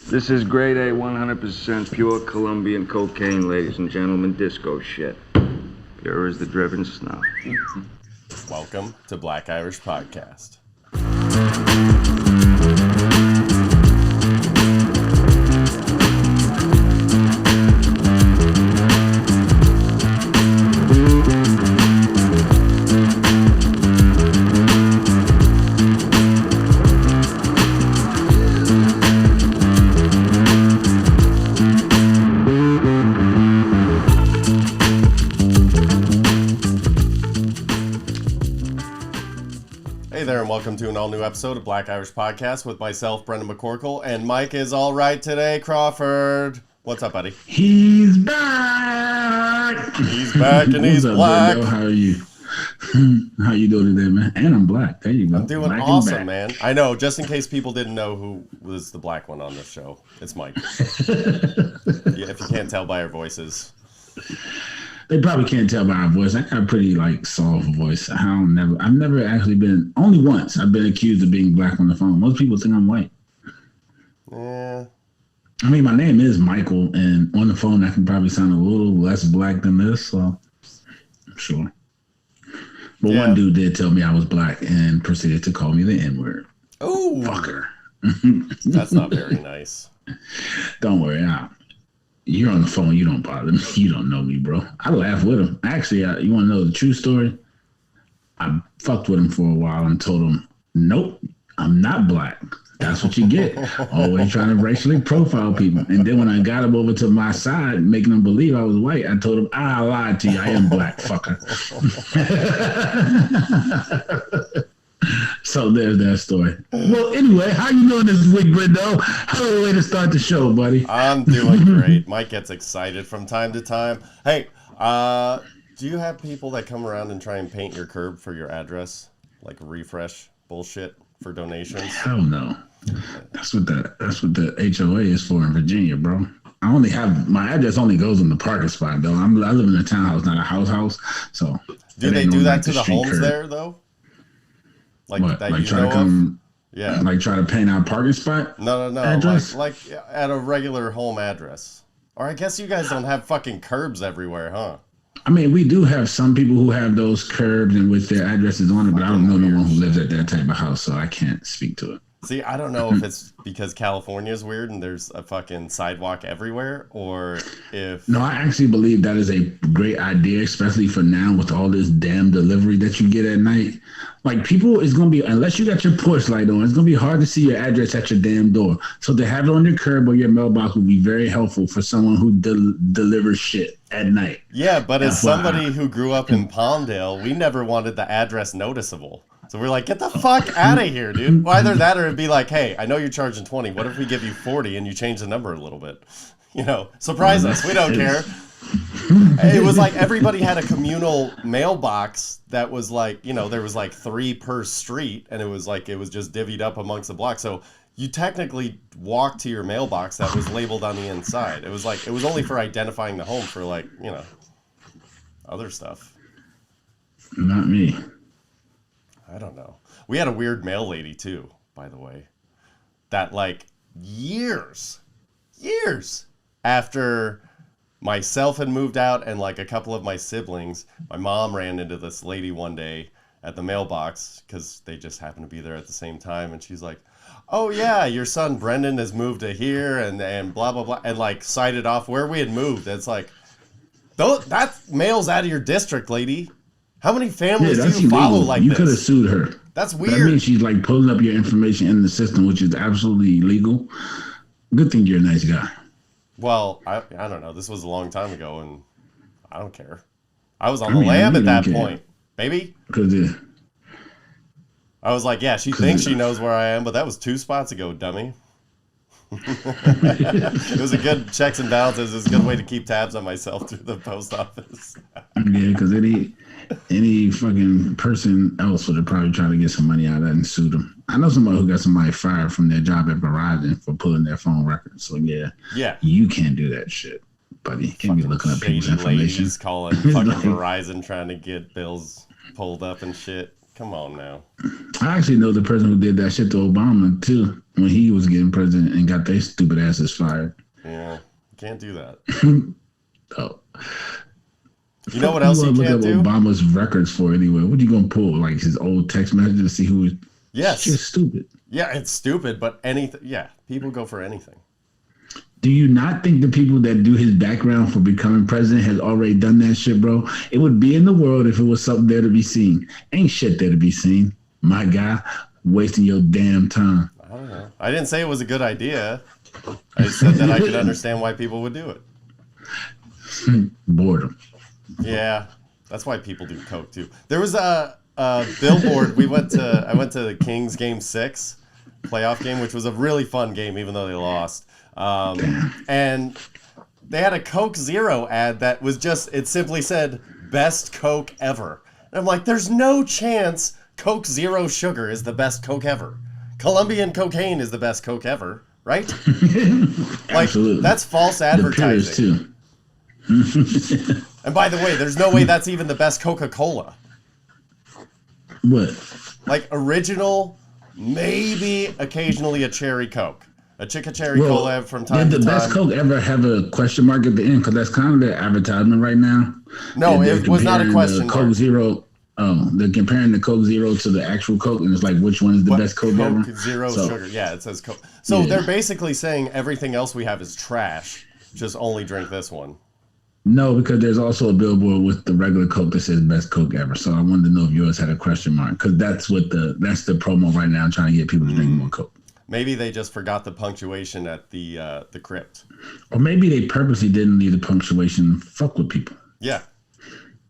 This is grade A, 100% pure Colombian cocaine, ladies and gentlemen, disco shit. Pure as the driven snow. Welcome to Black Irish Podcast. Welcome to an all-new episode of Black Irish Podcast with myself, Brendan McCorkle, and Mike is all right today, Crawford. What's up, buddy? He's back! He's back and he's black. How are you? How you doing today, man? And I'm black. There you go. I'm doing black awesome, man. I know, just in case people didn't know who was the black one on this show, it's Mike. Yeah, if you can't tell by our voices. They probably can't tell by our voice. I got a pretty soft voice. I've never actually been, only once I've been accused of being black on the phone. Most people think I'm white. Yeah. I mean, my name is Michael, and on the phone I can probably sound a little less black than this, so I'm sure. But one dude did tell me I was black and proceeded to call me the N-word. Oh, fucker. That's not very nice. Don't worry, you're on the phone. You don't bother me. You don't know me, bro. I laugh with him. Actually, you want to know the true story? I fucked with him for a while and told him, nope, I'm not black. That's what you get. Always trying to racially profile people. And then when I got him over to my side, making him believe I was white, I told him, I lied to you. I am black, fucker. So there's that story. Well, anyway, how you doing this week, Brendo? How a way to start the show, buddy? I'm doing great. Mike gets excited from time to time. Hey, do you have people that come around and try and paint your curb for your address? Like refresh bullshit for donations? Hell no. That's what the HOA is for in Virginia, bro. I only have, my address only goes in the parking spot, though. I live in a townhouse, not a house. So do they do that to the homes curb there, though? Like what? That like you try know to come, of? Yeah. Like try to paint out parking spot? No. Address? Like at a regular home address. Or I guess you guys don't have fucking curbs everywhere, huh? I mean, we do have some people who have those curbs and with their addresses on it, but I don't know no one who lives at that type of house, so I can't speak to it. See, I don't know if it's because California is weird and there's a fucking sidewalk everywhere, or if... No, I actually believe that is a great idea, especially for now with all this damn delivery that you get at night. Like, people, it's going to be, unless you got your porch light on, it's going to be hard to see your address at your damn door. So to have it on your curb or your mailbox would be very helpful for someone who delivers shit at night. Yeah, but as somebody who grew up in Palmdale, we never wanted the address noticeable. So we're like, get the fuck out of here, dude. Well, either that or it'd be like, hey, I know you're charging 20. What if we give you 40 and you change the number a little bit? You know, surprise us. We don't care. It was like everybody had a communal mailbox that was like, you know, there was like 3 per street, and it was just divvied up amongst the block. So you technically walked to your mailbox that was labeled on the inside. It was only for identifying the home for, like, you know, other stuff. Not me. I don't know. We had a weird mail lady too, by the way, that like years after myself had moved out and like a couple of my siblings, my mom ran into this lady one day at the mailbox because they just happened to be there at the same time. And she's like, oh yeah, your son Brendan has moved to here and blah, blah, blah. And like cited off where we had moved. It's like, that mail's out of your district, lady. How many families do you follow like this? You this? could have sued her. That's weird. That means she's like pulling up your information in the system, which is absolutely illegal. Good thing you're a nice guy. Well, I don't know. This was a long time ago, and I don't care. I was on the lam at that point, baby. I was like, yeah, she thinks she knows where I am, but that was 2 spots ago, dummy. It was a good checks and balances. It was a good way to keep tabs on myself through the post office. Yeah, because any fucking person else would have probably tried to get some money out of that and sued them. I know somebody who got somebody fired from their job at Verizon for pulling their phone records. So yeah, you can't do that shit, buddy. You can't be looking up people's information. Ladies calling fucking Verizon trying to get bills pulled up and shit. Come on now. I actually know the person who did that shit to Obama too when he was getting president and got their stupid asses fired. Yeah, can't do that. Oh. You know what else you look can't up do? Obama's records for anyway. What you gonna pull? Like his old text messages to see who? Yes. It's just stupid. Yeah, it's stupid, but anything. Yeah, people go for anything. Do you not think the people that do his background for becoming president has already done that shit, bro? It would be in the world if it was something there to be seen. Ain't shit there to be seen. My guy, wasting your damn time. I don't know. I didn't say it was a good idea. I said that I could understand why people would do it. Boredom. Yeah, that's why people do coke too. There was a billboard. I went to the Kings game 6 playoff game, which was a really fun game, even though they lost. And they had a Coke Zero ad that was just, it simply said, best Coke ever. And I'm like, there's no chance Coke Zero Sugar is the best Coke ever. Colombian cocaine is the best Coke ever, right? Like, Absolutely. that's false advertising. Too. And by the way, there's no way that's even the best Coca-Cola. What? Like original, maybe occasionally a cherry Coke. A Chica Cherry Cola from time to time. Did the best Coke ever have a question mark at the end? Because that's kind of their advertisement right now. No, it was not a question mark. Coke Zero. Oh, they're comparing the Coke Zero to the actual Coke, and it's like, which one is the best Coke ever? Coke Zero Sugar. Yeah, it says Coke. So they're basically saying everything else we have is trash. Just only drink this one. No, because there's also a billboard with the regular Coke that says best Coke ever. So I wanted to know if yours had a question mark, because that's the promo right now, trying to get people to drink more Coke. Maybe they just forgot the punctuation at the crypt. Or maybe they purposely didn't leave the punctuation. Fuck with people. Yeah.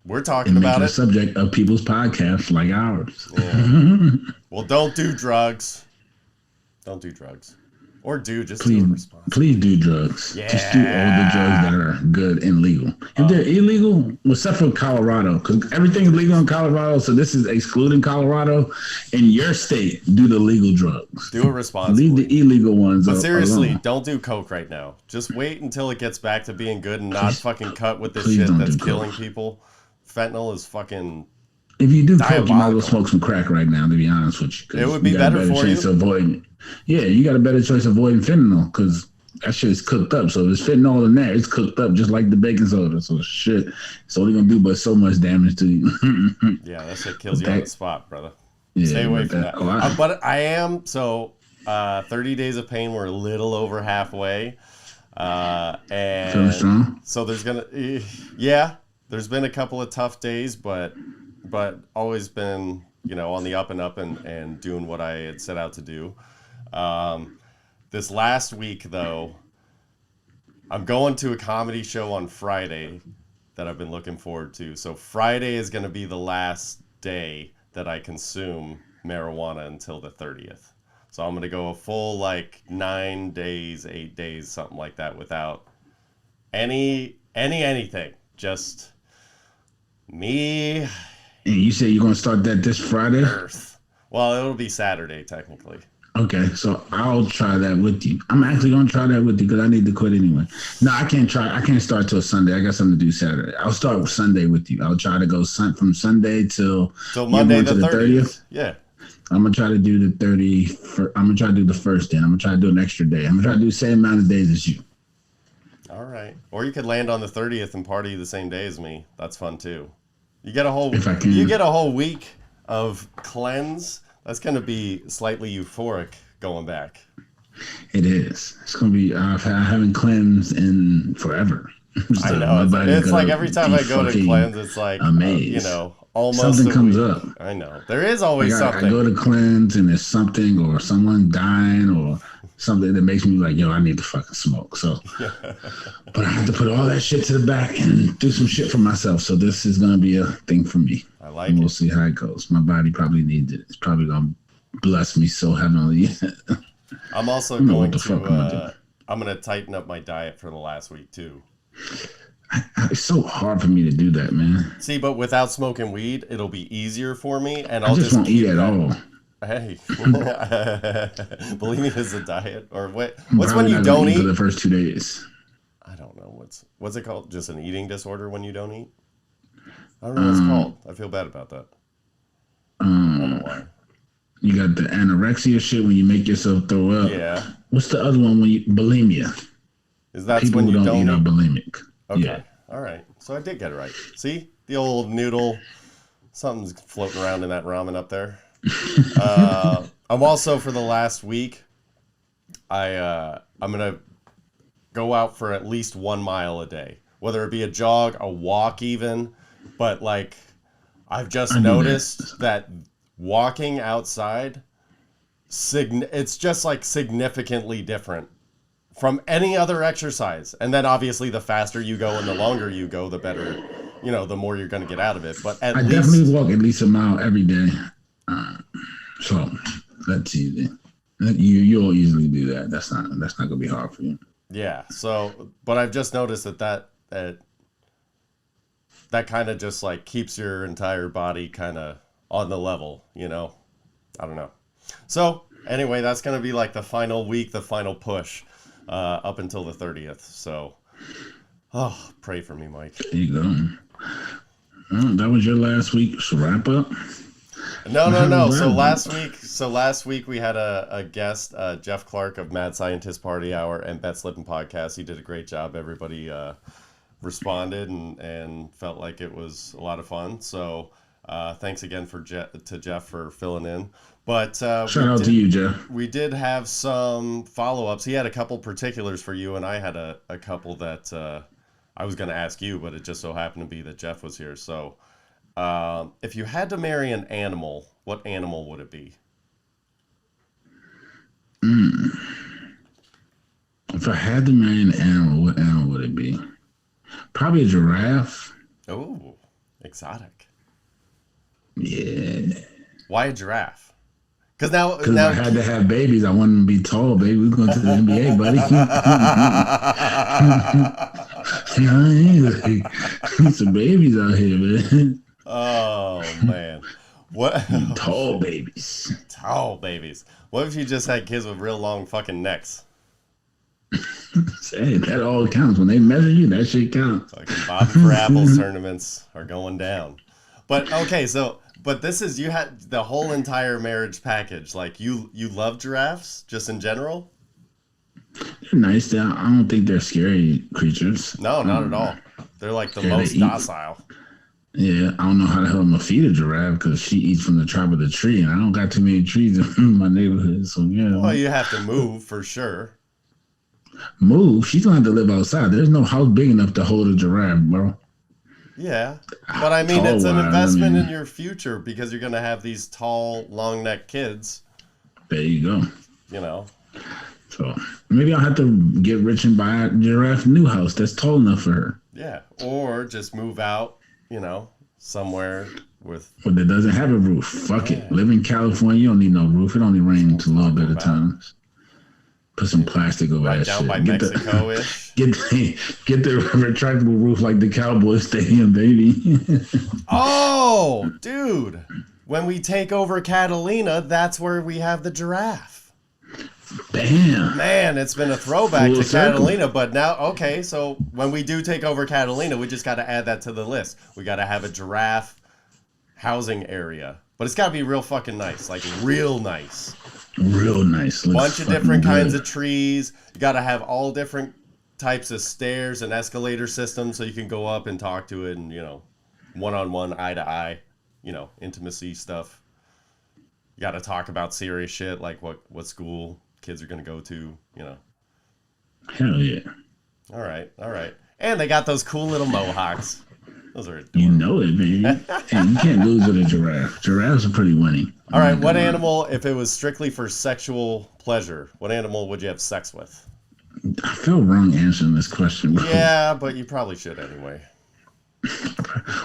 We're talking about it. The subject of people's podcasts like ours. Yeah. Well, don't do drugs. Don't do drugs. Or do just do it responsibly. Please do drugs. Yeah. Just do all the drugs that are good and legal. If they're illegal, except for Colorado, because everything is legal in Colorado, so this is excluding Colorado. In your state, do the legal drugs. Do it responsibly. Leave the illegal ones But seriously, alone. don't do coke right now. Just wait until it gets back to being good and not fucking cut with this please shit don't that's do killing coke. people. Fentanyl is fucking... If you do coke, you might as well diabolical. smoke some crack right now, to be honest with you. 'cause It would be you got a better for chance you. of avoiding. Yeah, you got a better choice of avoiding fentanyl, because that shit is cooked up. So if there's fentanyl in there, it's cooked up just like the baking soda. So shit, it's only going to do but so much damage to you. Yeah, that shit kills you on the spot, brother. Yeah, Stay away but from that. But I am, 30 Days of Pain, we're a little over halfway. And Feeling strong? so there's there's been a couple of tough days, but always been, on the up and up and doing what I had set out to do. This last week, though, I'm going to a comedy show on Friday that I've been looking forward to. So Friday is going to be the last day that I consume marijuana until the 30th. So I'm going to go a full 9 days, 8 days, something like that without anything. Just me. And you say you're going to start that this Friday? Earth. Well, it'll be Saturday, technically. Okay, so I'll try that with you. I'm actually going to try that with you because I need to quit anyway. No, I can't start till Sunday. I got something to do Saturday. I'll start with Sunday with you. I'll try to go from Sunday till Monday the 30th. Yeah. I'm going to try to do the 30th. I'm going to try to do the first day. I'm going to try to do an extra day. I'm going to try to do the same amount of days as you. All right. Or you could land on the 30th and party the same day as me. That's fun too. You get a whole week of cleanse. That's going to be slightly euphoric going back. It is. It's going to be, I haven't cleansed in forever. So I know. It's like every time I go to cleanse, it's like, almost something comes up. I know. There is always something. I go to cleanse and there's something or someone dying or something that makes me like, yo, I need to fucking smoke. So, but I have to put all that shit to the back and do some shit for myself. So this is going to be a thing for me. I like and it. We'll see how it goes. My body probably needs it. It's probably going to bless me so heavily. I'm also going to, I'm going to tighten up my diet for the last week too. It's so hard for me to do that, man. See, but without smoking weed, it'll be easier for me, and I just won't eat at all. Hey, bulimia is a diet, or what? What's when you don't eat for the first 2 days? I don't know what's it called? Just an eating disorder when you don't eat? I don't know what it's called. I feel bad about that. know why. You got the anorexia shit when you make yourself throw up. Yeah. What's the other one when you bulimia? People when who you don't eat are bulimic. Okay. Yeah. All right. So I did get it right. See? The old noodle. Something's floating around in that ramen up there. I'm also, for the last week, I'm going to go out for at least 1 mile a day. Whether it be a jog, a walk even. But, like, I've just noticed that walking outside, it's just, like, significantly different from any other exercise. And then, obviously, the faster you go and the longer you go, the better, the more you're going to get out of it. But I definitely walk at least a mile every day. So that's easy. You'll easily do that. That's not going to be hard for you. Yeah. So, but I've just noticed that kind of just like keeps your entire body kind of on the level, I don't know. So anyway, that's going to be like the final week, the final push, up until the 30th. So, pray for me, Mike. There you go. Well, that was your last week's wrap up. No. So last week we had a guest, Jeff Clark of Mad Scientist Party Hour and Bet Slippin' Podcast. He did a great job. Everybody responded and felt like it was a lot of fun. So thanks again to Jeff for filling in. But shout out to you, Jeff. We did have some follow-ups. He had a couple particulars for you, and I had a couple that I was going to ask you, but it just so happened to be that Jeff was here. So if you had to marry an animal, what animal would it be? If I had to marry an animal, what animal would it be? Probably a giraffe. Oh, exotic. Yeah. Why a giraffe? Because now I had to have babies. I want them to be tall, baby. We're going to the NBA, buddy. Some babies out here, man. Oh, man. What? Tall babies. Tall babies. What if you just had kids with real long fucking necks? Hey, that all counts. When they measure you, that shit counts. Fucking Bobby for Apples tournaments are going down. But, okay, but this is, you had the whole entire marriage package. Like, you love giraffes, just in general? They're nice. I don't think they're scary creatures. No, not at all. They're like the most docile. Yeah, I don't know how the hell I'm going to feed a giraffe because she eats from the top of the tree, and I don't got too many trees in my neighborhood, so yeah. Well, you have to move, for sure. Move? She's going to have to live outside. There's no house big enough to hold a giraffe, bro. Yeah, but I mean, it's an investment in your future because you're going to have these tall, long-necked kids. There you go. So maybe I'll have to get rich and buy a giraffe new house that's tall enough for her. Yeah, or just move out, somewhere with... Well, that doesn't have a roof. Fuck it. Live in California, you don't need no roof. It only rains a little bit of times. Put some plastic over that down shit. By Mexico-ish. Get the retractable roof like the Cowboys Stadium, baby. Oh, dude. When we take over Catalina, that's where we have the giraffe. Bam. Man, it's been a throwback to Catalina, but now, okay, so when we do take over Catalina, we just got to add that to the list. We got to have a giraffe housing area. But it's got to be real fucking nice, like real nice. Real nice. Bunch of different kinds of trees. You got to have all different types of stairs and escalator systems so you can go up and talk to it and, one-on-one, eye-to-eye, intimacy stuff. You got to talk about serious shit like what school kids are going to go to, Hell yeah. All right. And they got those cool little mohawks. Those are adorable. You know it, man. Hey, you can't lose with a giraffe. Giraffes are pretty winning. All right, what animal, if it was strictly for sexual pleasure, what animal would you have sex with? I feel wrong answering this question, bro. Yeah, but you probably should anyway.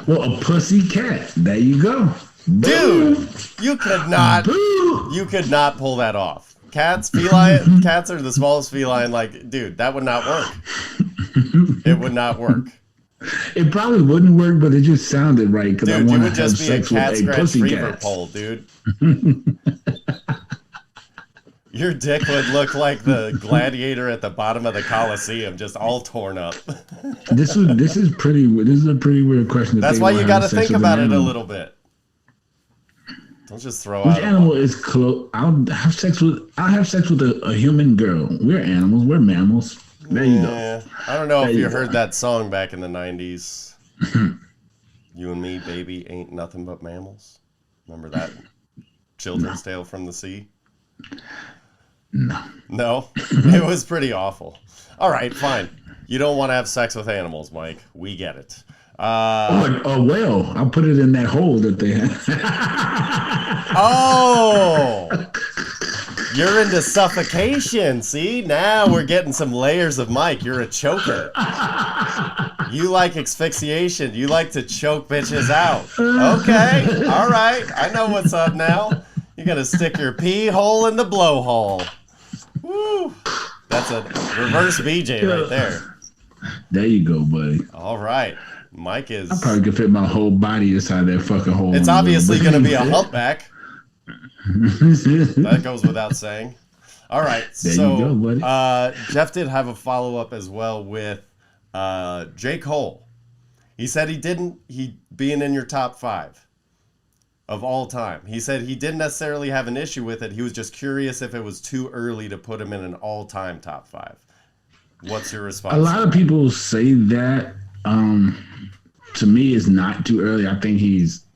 Well, a pussy cat. There you go. Dude, you could not pull that off. Cats are the smallest feline. Like, dude, that would not work. It would not work. It probably wouldn't work, but it just sounded right because I want to have sex with a pussycat. Pole, dude. Your dick would look like the gladiator at the bottom of the Coliseum, just all torn up. This is a pretty weird question. That's why you got to think about it a little bit. Let's just throw Which out. animal is close? I'll have sex with a human girl. We're animals. We're mammals. There you go. I don't know There if you you heard go. that song back in the 90s. You and me, baby, ain't nothing but mammals. Remember that children's tale from the sea? No. No? It was pretty awful. All right, fine. You don't want to have sex with animals, Mike. We get it. Or whale. I'll put it in that hole that they have. Oh! You're into suffocation. See? Now we're getting some layers of Mike. You're a choker. You like asphyxiation. You like to choke bitches out. Okay. All right. I know what's up now. You're going to stick your pee hole in the blowhole. Woo. That's a reverse BJ right there. There you go, buddy. All right. Mike is... I probably could fit my whole body inside that fucking hole. It's obviously going to be a humpback. That goes without saying. All right. There so, you go, buddy. Jeff did have a follow-up as well with J. Cole. He said he being in your top 5 of all time. He said he didn't necessarily have an issue with it. He was just curious if it was too early to put him in an all-time top 5. What's your response? A lot of people say that. To me, it's not too early. I think he's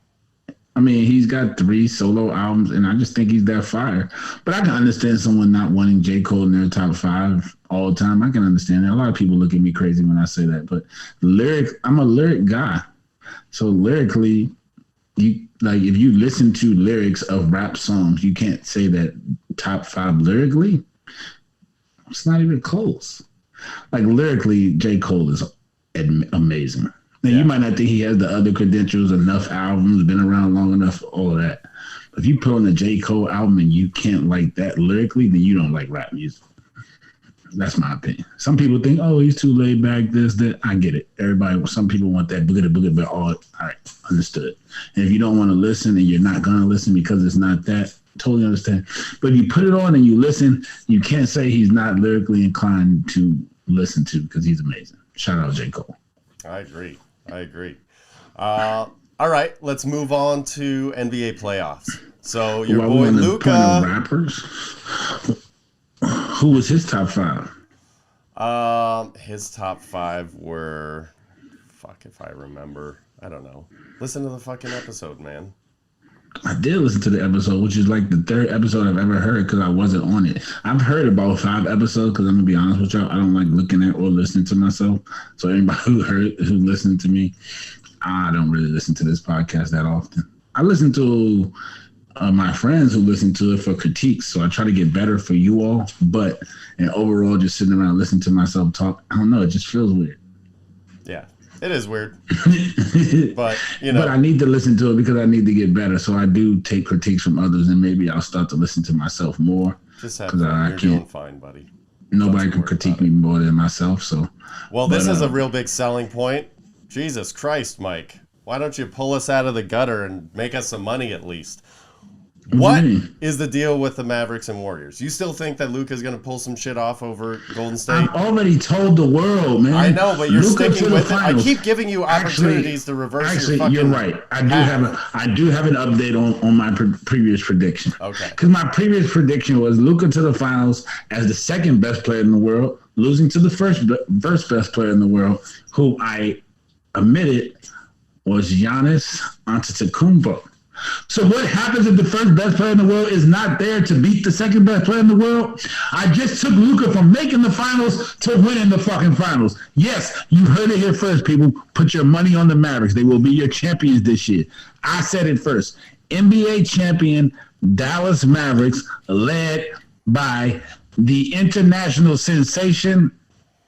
got 3 solo albums, and I just think he's that fire. But I can understand someone not wanting J. Cole in their top 5 all the time. I can understand that. A lot of people look at me crazy when I say that, but I'm a lyric guy. So lyrically, if you listen to lyrics of rap songs, you can't say that top 5 lyrically. It's not even close. Like lyrically, J. Cole is amazing. Now, you might not think he has the other credentials, enough albums, been around long enough, all of that. But if you put on a J. Cole album and you can't like that lyrically, then you don't like rap music. That's my opinion. Some people think, oh, he's too laid back, this, that. I get it. Some people want that boogie, but all right, understood. And if you don't want to listen and you're not going to listen because it's not that, totally understand. But if you put it on and you listen, you can't say he's not lyrically inclined to listen to because he's amazing. Shout out J. Cole. I agree. All right, let's move on to NBA playoffs. So your boy Luka. Rappers. Who was his top 5? His top 5 were, if I remember, I don't know. Listen to the fucking episode, man. I did listen to the episode, which is like the 3rd episode I've ever heard because I wasn't on it. I've heard about 5 episodes because I'm gonna be honest with y'all, I don't like looking at or listening to myself. So anybody who listened to me, I don't really listen to this podcast that often. I listen to my friends who listen to it for critiques, so I try to get better for you all. But and overall, just sitting around listening to myself talk, I don't know, it just feels weird. Yeah. It is weird, but But I need to listen to it because I need to get better. So I do take critiques from others, and maybe I'll start to listen to myself more. Just have fun. You're doing fine, buddy. Nobody can critique me more than myself. So, this is a real big selling point. Jesus Christ, Mike! Why don't you pull us out of the gutter and make us some money at least? What is the deal with the Mavericks and Warriors? You still think that Luka's going to pull some shit off over Golden State? I've already told the world, man. I know, but you're Luka sticking with it. I finals. keep giving you opportunities to reverse your fucking... You're right. I do have an update on my previous prediction. Okay. Because my previous prediction was Luka to the finals as the 2nd best player in the world, losing to the first best player in the world, who I admitted was Giannis Antetokounmpo. So what happens if the first best player in the world is not there to beat the 2nd best player in the world? I just took Luka from making the finals to winning the fucking finals. Yes, you heard it here first, people. Put your money on the Mavericks. They will be your champions this year. I said it first. NBA champion Dallas Mavericks, led by the international sensation,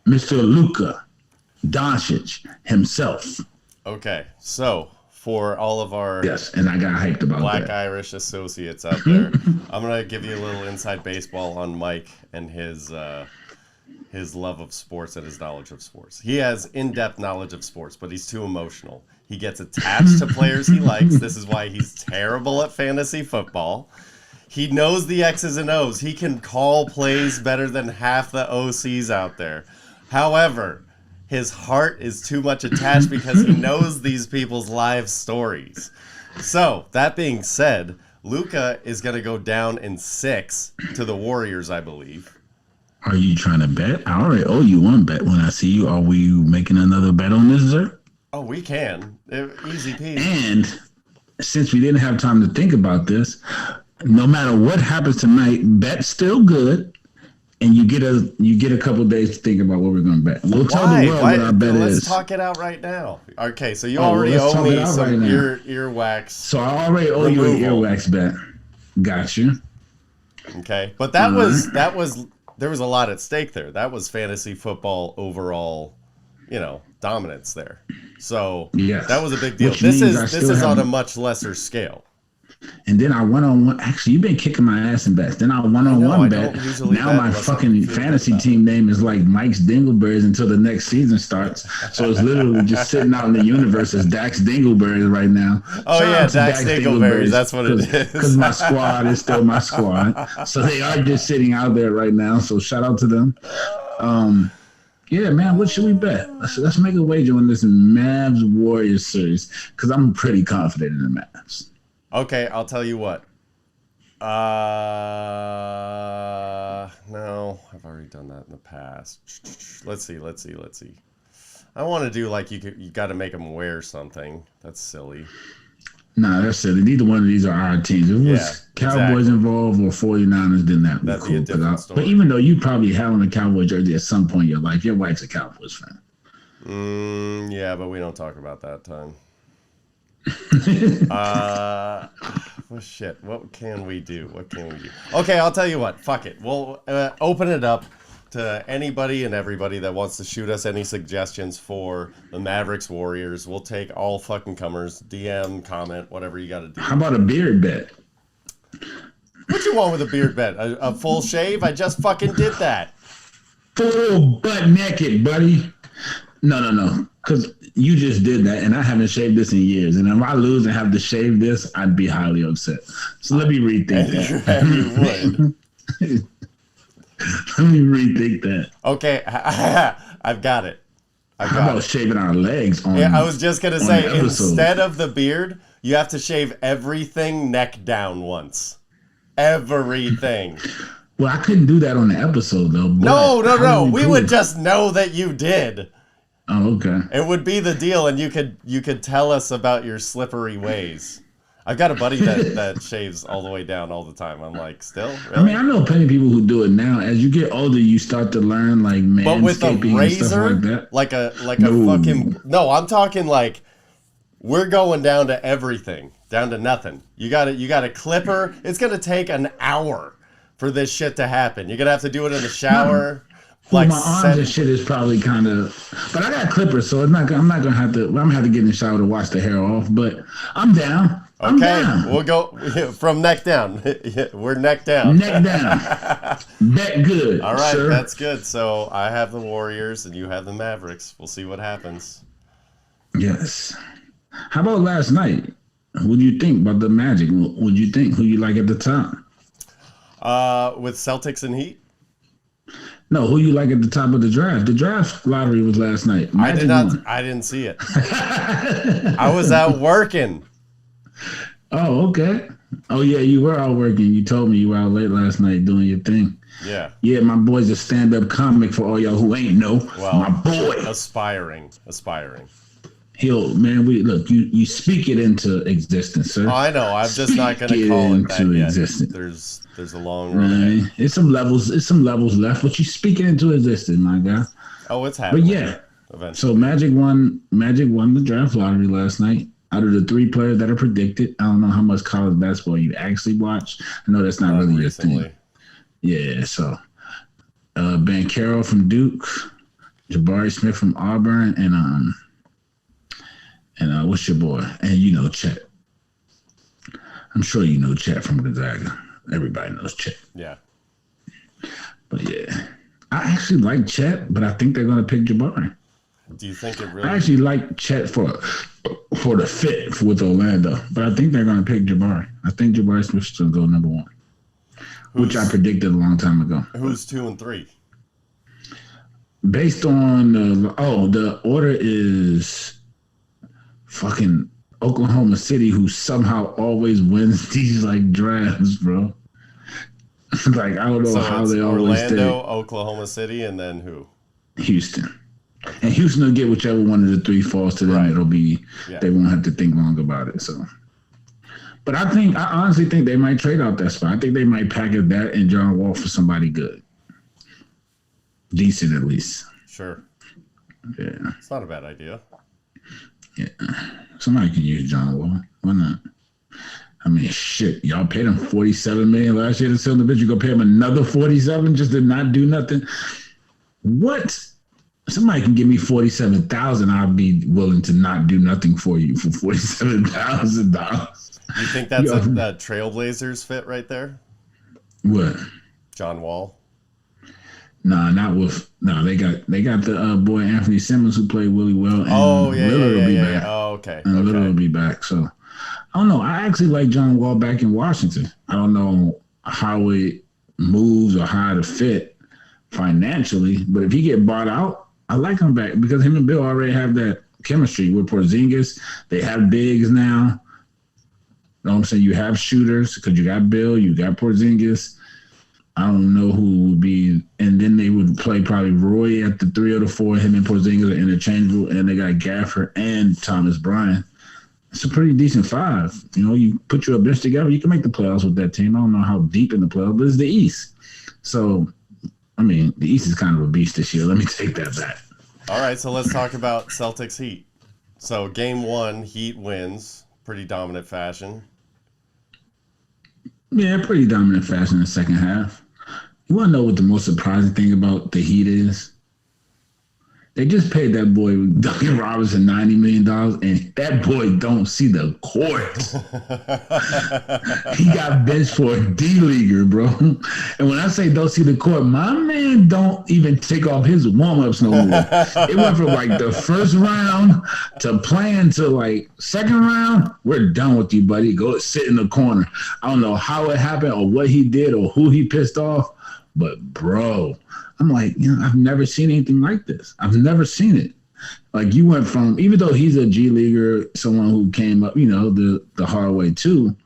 Mr. Luka Doncic himself. Okay, so... for all of our and I got hyped about Black Irish associates out there, I'm gonna give you a little inside baseball on Mike and his love of sports and his knowledge of sports. He has in-depth knowledge of sports, but he's too emotional. He gets attached to players he likes. This is why he's terrible at fantasy football. He knows the X's and O's. He can call plays better than half the OCs out there. However, his heart is too much attached because he knows these people's life stories. So, that being said, Luka is going to go down in 6 to the Warriors, I believe. Are you trying to bet? I already owe you one bet when I see you. Are we making another bet on this, sir? Oh, we can. Easy peasy. And since we didn't have time to think about this, no matter what happens tonight, bet's still good. And you get a couple days to think about what we're going to bet. We'll tell the world what our bet is. Let's talk it out right now. Okay, so you already owe me some earwax. So I already owe you an earwax bet. Got you. Okay, but there was a lot at stake there. That was fantasy football overall, dominance there. So that was a big deal. This is on a much lesser scale. And then I one-on-one. Actually, you've been kicking my ass in bets. Then I one-on-one bet. Now my fucking fantasy team name is like Mike's Dingleberries until the next season starts. So it's literally just sitting out in the universe as Dax Dingleberries right now. Oh yeah, Dax Dingleberries. That's what it is. Because my squad is still my squad. So they are just sitting out there right now. So shout out to them. Yeah, man, what should we bet? Let's make a wager on this Mavs Warriors series because I'm pretty confident in the Mavs. Okay, I'll tell you what. No, I've already done that in the past. Let's see. I want to do like you got to make them wear something. That's silly. Nah, that's silly. Neither one of these are our teams. If it was Cowboys involved or 49ers, then that'd be cool. Be a different story. But even though you probably have on a Cowboy jersey at some point in your life, your wife's a Cowboys fan. Yeah, but we don't talk about that time. Well, shit. What can we do? Okay, I'll tell you what. Fuck it. We'll open it up to anybody and everybody that wants to shoot us any suggestions for the Mavericks Warriors. We'll take all fucking comers. DM, comment, whatever you got to do. How about a beard bet? What you want with a beard bet? A full shave? I just fucking did that. Full butt naked, buddy. No. Because you just did that, and I haven't shaved this in years. And if I lose and have to shave this, I'd be highly upset. So let me rethink that. Let me rethink that. Okay, I've got it. How about shaving our legs on? Yeah, I was just going to say, instead of the beard, you have to shave everything neck down once. Everything. Well, I couldn't do that on the episode, though. No. We would just know that you did. Oh, okay. It would be the deal, and you could tell us about your slippery ways. I've got a buddy that shaves all the way down all the time. I'm like, still? Really? I mean, I know plenty of people who do it now. As you get older, you start to learn like manscaping but with a razor, and stuff like that. Like a fucking no. I'm talking like we're going down to everything, down to nothing. You got a clipper. It's gonna take an hour for this shit to happen. You're gonna have to do it in the shower. Well, my arms and shit is probably kind of, but I got clippers, so I'm not gonna have to. I'm gonna have to get in the shower to wash the hair off. But I'm down. I'm down. We'll go from neck down. We're neck down. Neck down. Bet good. All right, sir. That's good. So I have the Warriors and you have the Mavericks. We'll see what happens. Yes. How about last night? What do you think about the Magic? What do you think? Who you like at the top? With Celtics and Heat. No, who you like at the top of the draft? The draft lottery was last night. Magic won. I didn't see it. I was out working. Oh, okay. Oh, yeah, you were out working. You told me you were out late last night doing your thing. Yeah. Yeah, my boy's a stand-up comic for all y'all who ain't know. Well, my boy. Aspiring. You speak it into existence, sir. Oh, I know. I'm just not going to call it that yet. Existence. There's a long road ahead. It's some levels left, but you speak it into existence, my guy. Oh, it's happening. But yeah. Eventually. So Magic won the draft lottery last night. Out of the 3 players that are predicted, I don't know how much college basketball you actually watch. I know that's not really your thing. Yeah, so Banchero from Duke, Jabari Smith from Auburn, and what's your boy? And Chet. I'm sure you know Chet from Gonzaga. Everybody knows Chet. Yeah. But yeah, I actually like Chet, but I think they're going to pick Jabari. Do you think it really? I actually like Chet for the fit with Orlando, but I think they're going to pick Jabari. I think Jabari Smith's going to go number 1, which I predicted a long time ago. Who's 2 and 3? Based on the order is fucking Oklahoma City, who somehow always wins these like drafts, bro. Like I don't know So how it's they always Orlando, Oklahoma City, and then who? Houston. And Houston will get whichever one of the three falls to them. Right. It'll be they won't have to think long about it. So, but I honestly think they might trade out that spot. I think they might package that and John Wall for somebody good, decent at least. Sure. Yeah, It's not a bad idea. yeah. Somebody can use John Wall. Why not? I mean, shit. Y'all paid him $47 million last year to sell the bitch. You gonna pay him another 47 just to not do nothing? What? Somebody can give me 47,000. I'll be willing to not do nothing for you for $47,000. You think that's that Trailblazers fit right there? What? John Wall. Nah, not with. No, they got the boy Anthony Simmons who played really well. And Lillard will be back. Oh, okay. And Lillard will be back. So I don't know. I actually like John Wall back in Washington. I don't know how it moves or how to fit financially, but if he get bought out, I like him back because him and Bill already have that chemistry with Porzingis. They have bigs now. You know what I'm saying? You have shooters because you got Bill, you got Porzingis. I don't know who would be, and then they would play probably Roy at the 3 or the 4. Him and Porzingis are interchangeable, and they got Gafford and Thomas Bryant. It's a pretty decent 5. You know, you put your bench together, you can make the playoffs with that team. I don't know how deep in the playoffs, but it's the East. So, I mean, the East is kind of a beast this year. Let me take that back. All right, so let's talk about Celtics Heat. So game 1, Heat wins, pretty dominant fashion. Yeah, pretty dominant fashion in the second half. You want to know what the most surprising thing about the Heat is? They just paid that boy Duncan Robinson $90 million, and that boy don't see the court. He got benched for a D-leaguer, bro. And when I say don't see the court, my man don't even take off his warm-ups no more. It went from like the first round to playing to like second round. We're done with you, buddy. Go sit in the corner. I don't know how it happened or what he did or who he pissed off, but bro, I'm like, I've never seen anything like this. I've never seen it. Like you went from, even though he's a G leaguer, someone who came up, the hard way too.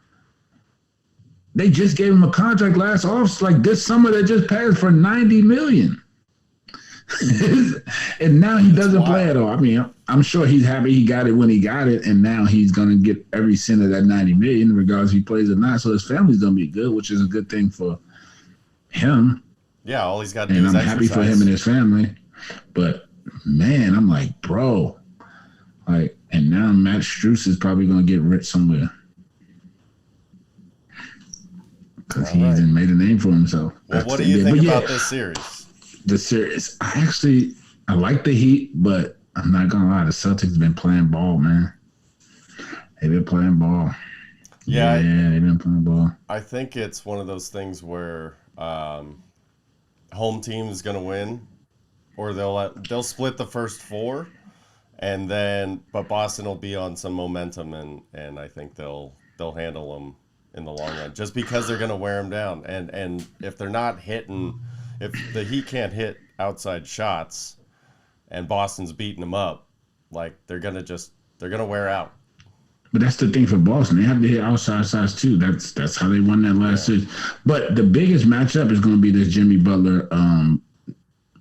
They just gave him a contract last off, like this summer that just passed for $90 million. And now he doesn't play at all. I mean, I'm sure he's happy he got it when he got it, and now he's gonna get every cent of that $90 million, regardless if he plays or not. So his family's gonna be good, which is a good thing for him. Yeah, all he's got to do and is I'm happy for him and his family. But man, I'm like, bro, like, and now Matt Strus is probably gonna get rich somewhere because he's made a name for himself. Well, what do you think about this series? The series, I like the Heat, but I'm not gonna lie, the Celtics been playing ball, man. They've been playing ball. Yeah, they've been playing ball. I think it's one of those things where home team is going to win, or they'll split the first 4, and but Boston will be on some momentum, and I think they'll handle them in the long run, just because they're going to wear them down, and if they're not hitting, if the Heat can't hit outside shots, and Boston's beating them up, like they're gonna wear out. But that's the thing for Boston. They have to hit outside shots too. That's how they won that last series. But the biggest matchup is going to be this Jimmy Butler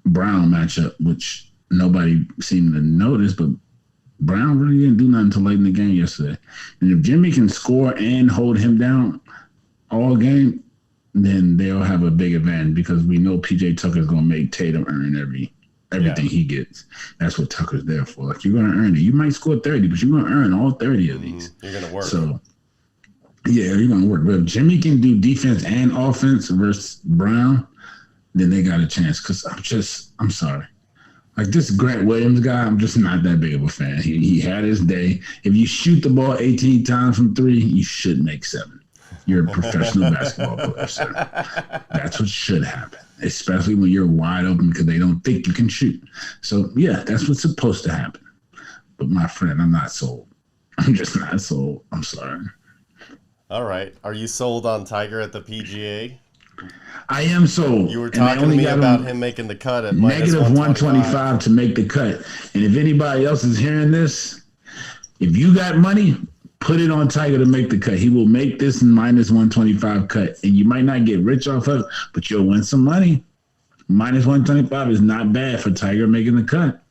Brown matchup, which nobody seemed to notice. But Brown really didn't do nothing until late in the game yesterday. And if Jimmy can score and hold him down all game, then they'll have a big advantage because we know PJ Tucker's going to make Tatum earn everything he gets. That's what Tucker's there for. Like, you're going to earn it. You might score 30, but you're going to earn all 30 of these. You're going to work. So, yeah, you're going to work. But if Jimmy can do defense and offense versus Brown, then they got a chance. Because I'm sorry. Like, this Grant Williams guy, I'm just not that big of a fan. He had his day. If you shoot the ball 18 times from 3, you should make 7. You're a professional basketball player, sir. That's what should happen, especially when you're wide open because they don't think you can shoot. So, yeah, that's what's supposed to happen. But, my friend, I'm not sold. I'm just not sold. I'm sorry. All right. Are you sold on Tiger at the PGA? I am sold. You were talking to me about him making the cut at negative -125 to make the cut. And if anybody else is hearing this, if you got money, Put it on Tiger to make the cut. He will make this minus 125 cut, and you might not get rich off of it, but you'll win some money. Minus 125 is not bad for Tiger making the cut.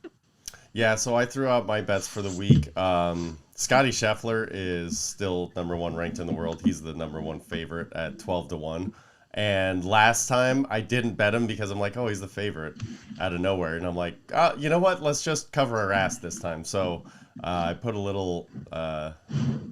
Yeah, so I threw out my bets for the week. Scotty Scheffler is still number 1 ranked in the world. He's the number 1 favorite at 12-1. And last time I didn't bet him because I'm like, oh, he's the favorite out of nowhere. And I'm like, you know what? Let's just cover our ass this time. So I put a little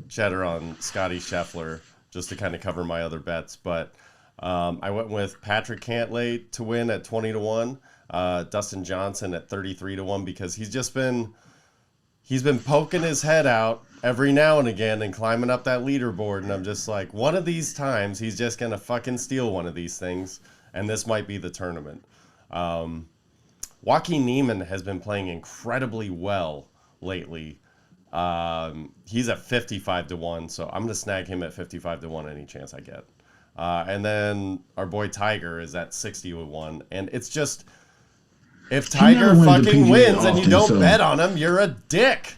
cheddar on Scotty Scheffler just to kind of cover my other bets. But I went with Patrick Cantlay to win at 20-1, Dustin Johnson at 33-1 because he's been poking his head out every now and again and climbing up that leaderboard, and I'm just like, one of these times he's just gonna fucking steal one of these things, and this might be the tournament. Joaquin Niemann has been playing incredibly well lately. He's at 55-1, so I'm gonna snag him at 55-1 any chance I get. And then our boy Tiger is at 60-1, and it's just, if Tiger fucking wins and you don't bet on him, you're a dick.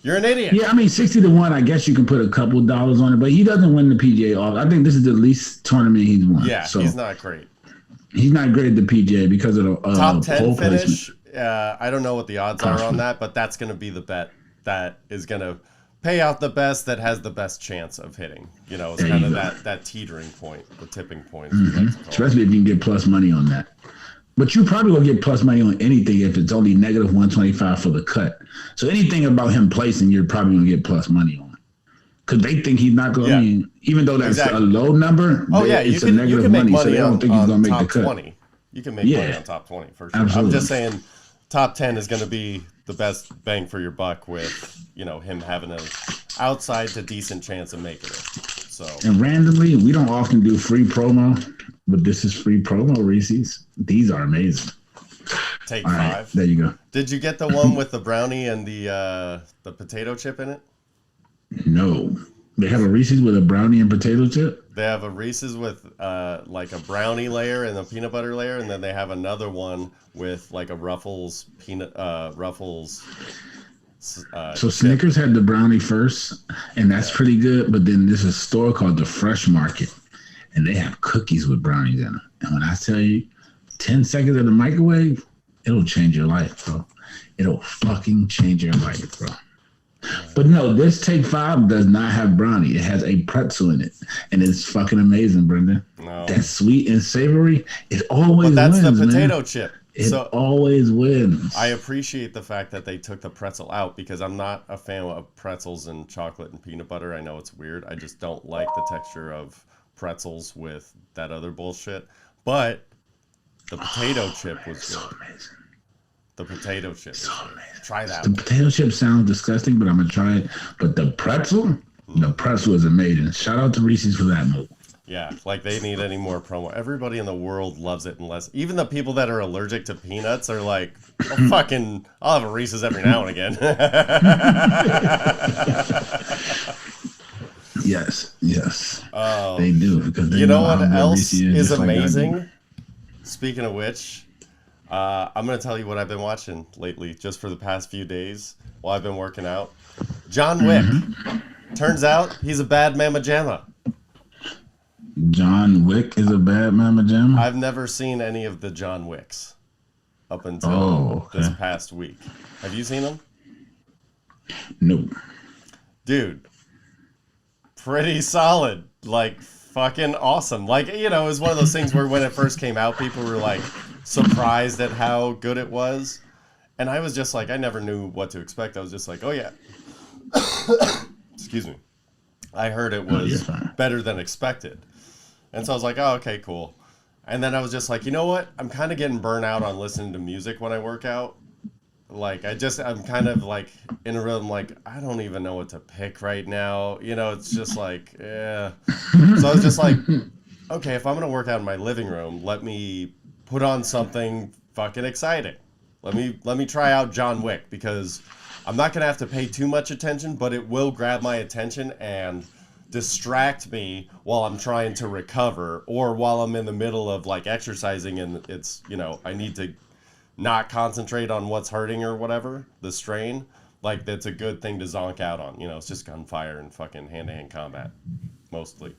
You're an idiot. Yeah, I mean, 60-1, I guess you can put a couple dollars on it, but he doesn't win the PGA off. I think this is the least tournament he's won. Yeah, so he's not great. He's not great at the PGA because of the top 10 pole finish. placement. I don't know what the odds are on that, but that's going to be the bet that is going to pay out the best, that has the best chance of hitting. You know, it's kind of that teetering point, the tipping point. Especially if you can get plus money on that. But you probably will get plus money on anything if it's only negative 125 for the cut. So anything about him placing, you're probably going to get plus money on. Because they think he's not going to, even though that's a low number, it's a negative money, so they don't think he's going to make the cut. 20. You can make money on top 20, for sure. Absolutely. I'm just saying top 10 is going to be the best bang for your buck with, you know, him having an outside to decent chance of making it. So. And randomly, we don't often do free promo, but this is free promo, Reese's. These are amazing. Take All 5. Right, there you go. Did you get the one with the brownie and the potato chip in it? No. They have a Reese's with a brownie and potato chip? They have a Reese's with like a brownie layer and a peanut butter layer, and then they have another one with like a Ruffles so Snickers had the brownie first, and that's pretty good. But then there's a store called the Fresh Market, and they have cookies with brownies in them. And when I tell you, 10 seconds in the microwave, it'll change your life, bro. It'll fucking change your life, bro. But no, this Take 5 does not have brownie. It has a pretzel in it, and it's fucking amazing, Brendan. No. That's sweet and savory. It always But that's wins, the potato man. chip. It always wins. I appreciate the fact that they took the pretzel out because I'm not a fan of pretzels and chocolate and peanut butter. I know it's weird. I just don't like the texture of pretzels with that other bullshit. But the potato chip was so good. Amazing. The potato chip. So amazing. Try that. The potato chip sounds disgusting, but I'm gonna try it. But the pretzel is amazing. Shout out to Reese's for that move. Yeah, like they need any more promo. Everybody in the world loves it, unless even the people that are allergic to peanuts are like, I'll have a Reese's every now and again. Yes. They do, because they you know what else Reese's is like amazing? Speaking of which, I'm gonna tell you what I've been watching lately, just for the past few days while I've been working out. John Wick. Turns out he's a bad mamma jamma. John Wick is a bad mamma jamma? I've never seen any of the John Wicks up until this past week. Have you seen them? No. Dude, pretty solid. Like, fucking awesome. Like, you know, it was one of those things where when it first came out, people were, like, surprised at how good it was. And I was just like, I never knew what to expect. I was just like, oh, yeah. Excuse me. I heard it was better than expected. And so I was like, oh, okay, cool. And then I was just like, you know what? I'm kind of getting burnt out on listening to music when I work out. Like, I'm kind of like in a rhythm, like, I don't even know what to pick right now. You know, it's just like, yeah. So I was just like, okay, if I'm going to work out in my living room, let me put on something fucking exciting. Let me try out John Wick, because I'm not going to have to pay too much attention, but it will grab my attention and distract me while I'm trying to recover, or while I'm in the middle of like exercising and it's, you know, I need to not concentrate on what's hurting or whatever, the strain. like that's a good thing to zonk out on. It's just gunfire and fucking hand-to-hand combat, mostly.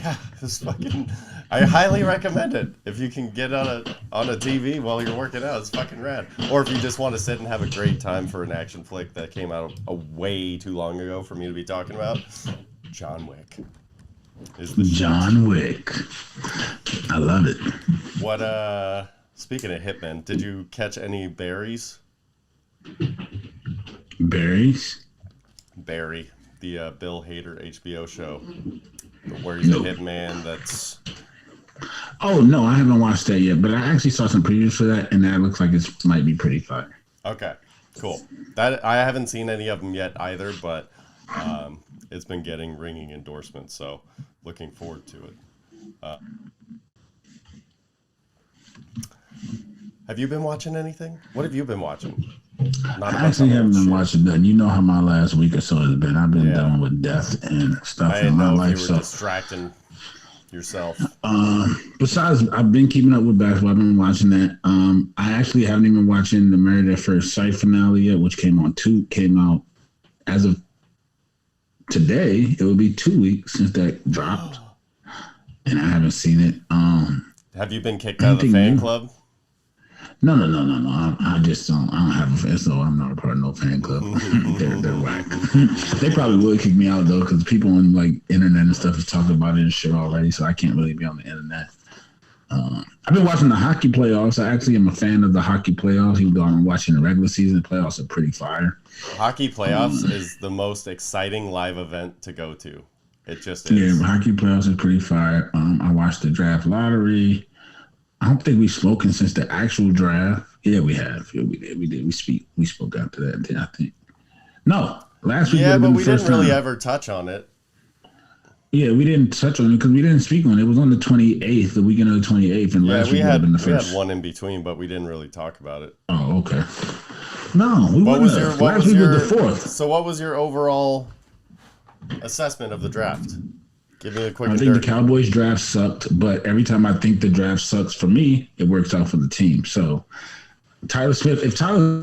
Yeah, it's fucking. I highly recommend it if you can get on a TV while you're working out. It's fucking rad. Or if you just want to sit and have a great time for an action flick that came out a way too long ago for me to be talking about, John Wick is the John Wick. I love it. What? Speaking of Hitman, did you catch any berries? Berries? Barry, the Bill Hader HBO show. Where he's a hitman that's... Oh, no, I haven't watched that yet, but I actually saw some previews for that, and that looks like it might be pretty fire. Okay, cool. That I haven't seen any of them yet either, but it's been getting ringing endorsements, so looking forward to it. Have you been watching anything? What have you been watching? I actually haven't been watching nothing. You know how my last week or so has been. I've been dealing with death and stuff in my life. You were distracting yourself. Besides, I've been keeping up with basketball. I've been watching that. I actually haven't even been watching the Married at First Sight finale yet, which came out as of today. It will be 2 weeks since that dropped, and I haven't seen it. Have you been kicked out of the fan club? No. I just don't. I don't have a fan, so I'm not a part of no fan club. They're whack. They probably would kick me out though, because people on like internet and stuff is talking about it and shit already. So I can't really be on the internet. I've been watching the hockey playoffs. I actually am a fan of the hockey playoffs. Even though I'm watching the regular season, the playoffs are pretty fire. Hockey playoffs is the most exciting live event to go to. It just is. Yeah, hockey playoffs is pretty fire. I watched the draft lottery. I don't think we've spoken since the actual draft. Yeah, we have. Yeah, we did. We spoke after that, I think. No, last week. Yeah, but we didn't really ever touch on it. Yeah, we didn't touch on it because we didn't speak on it. It was on the 28th, the weekend of the 28th, and last week would have been the first. We had one in between, but we didn't really talk about it. Oh, okay. No, we wouldn't have. Last week was the 4th. So what was your overall assessment of the draft? Give me a quick. I think the Cowboys draft sucked, but every time I think the draft sucks for me, it works out for the team. So if Tyler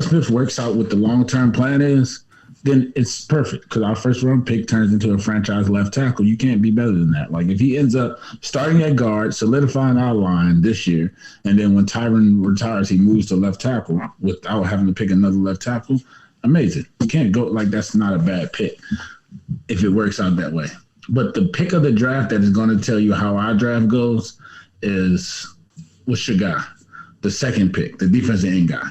Smith works out what the long-term plan is, then it's perfect because our first-round pick turns into a franchise left tackle. You can't be better than that. Like if he ends up starting at guard, solidifying our line this year, and then when Tyron retires, he moves to left tackle without having to pick another left tackle, amazing. You can't go like that's not a bad pick if it works out that way. But the pick of the draft that is going to tell you how our draft goes is what's your guy? The second pick, the defensive end guy,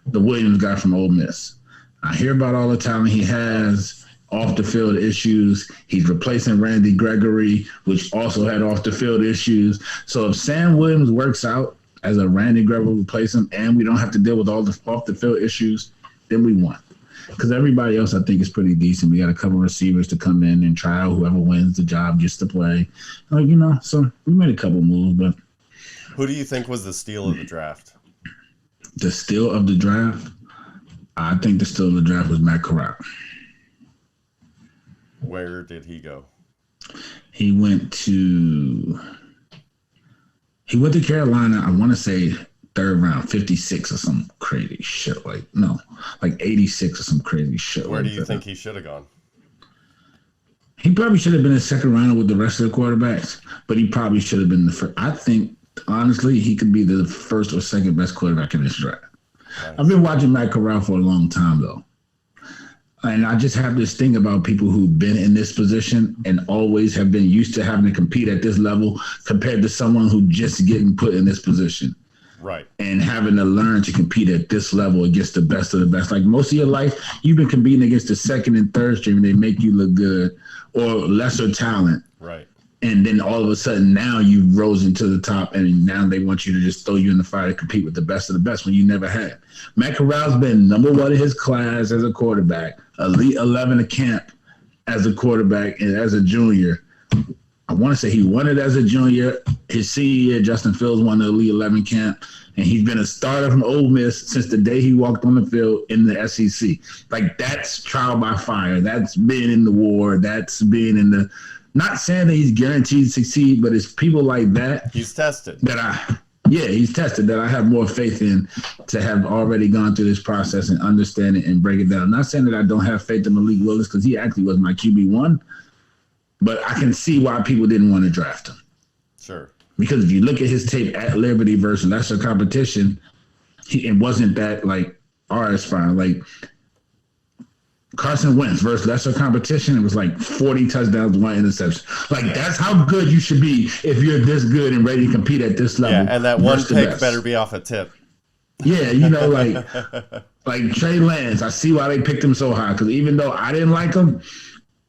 the Williams guy from Ole Miss. I hear about all the talent he has, off the field issues. He's replacing Randy Gregory, which also had off the field issues. So if Sam Williams works out as a Randy Gregory replace him, and we don't have to deal with all the off the field issues, then we won. Because everybody else, I think, is pretty decent. We got a couple of receivers to come in and try out. Whoever wins the job gets to play. So we made a couple moves. But who do you think was the steal of the draft? The steal of the draft? I think the steal of the draft was Matt Corral. Where did he go? He went to Carolina, I want to say, third round, 56 or some crazy shit. Like 86 or some crazy shit. Where do you think he should have gone? He probably should have been a second rounder with the rest of the quarterbacks, but he probably should have been the first. I think, honestly, he could be the first or second best quarterback in this draft. Nice. I've been watching Matt Corral for a long time, though. And I just have this thing about people who've been in this position and always have been used to having to compete at this level compared to someone who just getting put in this position. Right. And having to learn to compete at this level against the best of the best. Like most of your life, you've been competing against the second and third string and they make you look good or lesser talent. Right. And then all of a sudden now you've risen to the top and now they want you to just throw you in the fire to compete with the best of the best when you never had. Matt Corral's been number one in his class as a quarterback, elite 11 of camp as a quarterback and as a junior. I want to say he won it as a junior. His senior year, Justin Fields won the Elite 11 camp, and he's been a starter from Ole Miss since the day he walked on the field in the SEC. Like, that's trial by fire. That's being in the war. That's being in the – not saying that he's guaranteed to succeed, but it's people like that. He's tested. Yeah, he's tested that I have more faith in to have already gone through this process and understand it and break it down. I'm not saying that I don't have faith in Malik Willis because he actually was my QB1, but I can see why people didn't want to draft him. Sure. Because if you look at his tape at Liberty versus lesser competition, it wasn't that like RS fine. Like Carson Wentz versus lesser competition, it was like 40 touchdowns, 1 interception. Like that's how good you should be if you're this good and ready to compete at this level. Yeah, and that one pick better be off a tip. Yeah, you know, like Trey Lance, I see why they picked him so high because even though I didn't like him,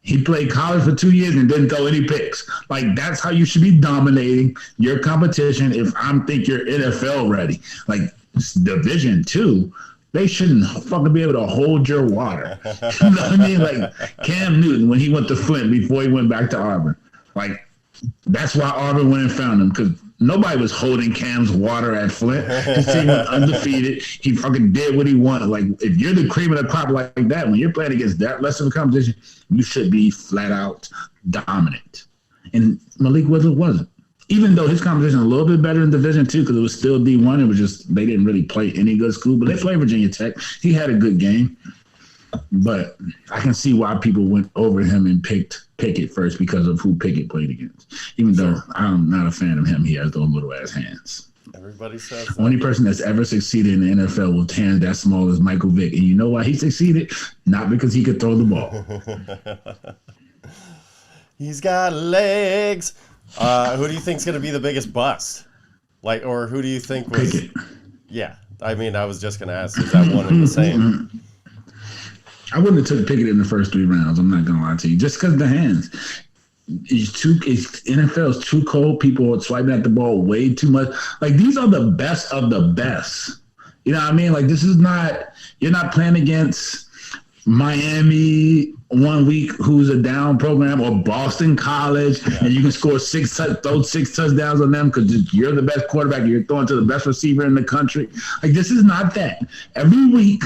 he played college for 2 years and didn't throw any picks. Like that's how you should be dominating your competition. If think you're NFL ready, like Division II. They shouldn't fucking be able to hold your water. You know what I mean? Like Cam Newton when he went to Flint before he went back to Auburn. Like that's why Auburn went and found him because nobody was holding Cam's water at Flint. His team was undefeated. He fucking did what he wanted. Like if you're the cream of the crop like that, when you're playing against that less of a competition, you should be flat out dominant. And Malik wasn't. Even though his competition was a little bit better in Division II because it was still D1, it was just they didn't really play any good school, but they played Virginia Tech. He had a good game, but I can see why people went over him and picked Pickett first because of who Pickett played against. Even though I'm not a fan of him, he has those little ass hands. Everybody says that. Only person that's ever succeeded in the NFL with hands that small is Michael Vick, and you know why he succeeded? Not because he could throw the ball. He's got legs. Who do you think's going to be the biggest bust? Like, or who do you think was? Pickett. Yeah, I mean, I was just going to ask, is that one and the same? I wouldn't have took Pickett in the first 3 rounds. I'm not going to lie to you, just because of the hands. NFL's too cold. People are swiping at the ball way too much. Like these are the best of the best. You know what I mean? Like this is not. You're not playing against Miami 1 week, who's a down program, or Boston College, and you can score 6 touchdowns on them because you're the best quarterback. You're throwing to the best receiver in the country. Like this is not that. Every week,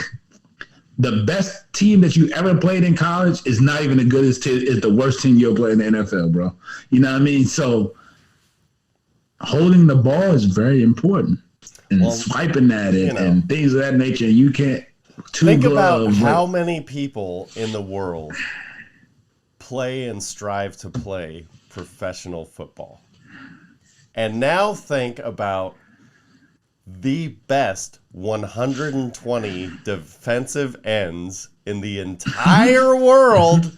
the best team that you ever played in college is not even as good as is the worst team you'll play in the NFL, bro. You know what I mean? So holding the ball is very important, and swiping at it and things of that nature. You can't. Think about how many people in the world play and strive to play professional football. And now think about the best 120 defensive ends in the entire world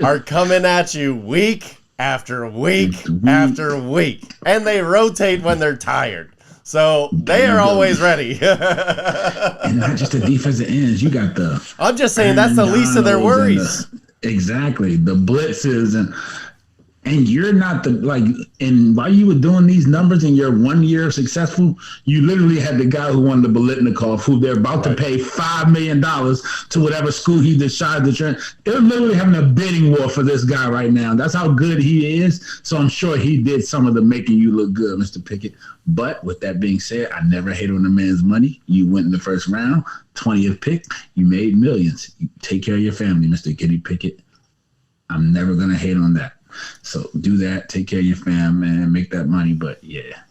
are coming at you week after week after week. And they rotate when they're tired. So they are always ready. And not just the defensive ends. You got the. I'm just saying that's the least of their worries. Exactly. The blitzes and you're not and while you were doing these numbers in your 1 year successful, you literally had the guy who won the Biletnikoff, who they're about to pay $5 million to whatever school he decided to train. They're literally having a bidding war for this guy right now. That's how good he is. So I'm sure he did some of the making you look good, Mr. Pickett. But with that being said, I never hate on a man's money. You went in the first round, 20th pick, you made millions. You take care of your family, Mr. Kenny Pickett. I'm never going to hate on that. So do that, take care of your fam, man, make that money. But yeah.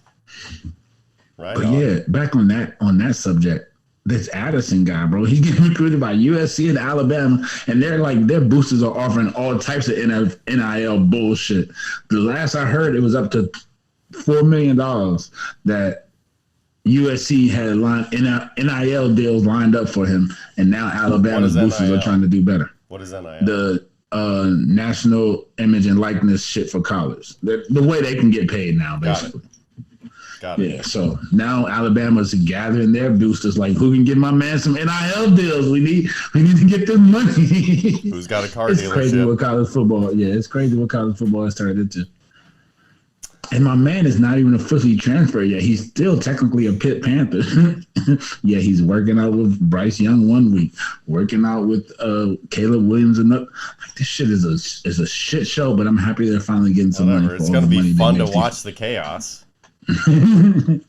Right. But yeah, back on that subject, this Addison guy, bro, he's getting recruited by USC and Alabama, and their boosters are offering all types of NIL bullshit. The last I heard, it was up to $4 million that USC had NIL deals lined up for him, and now Alabama's boosters are trying to do better. What is NIL? The national image and likeness shit for college. The way they can get paid now, basically. Got it. Yeah, so now Alabama's gathering their boosters like, who can give my man some NIL deals? We need to get them money. Who's got a car It's dealership? crazy what college football. Yeah, it's crazy what college football has turned into. And my man is not even officially transferred yet. He's still technically a Pitt Panther. Yeah, he's working out with Bryce Young 1 week, working out with Caleb Williams another. Like, this shit is a shit show, but I'm happy they're finally getting some money. It's going to be fun to watch the chaos.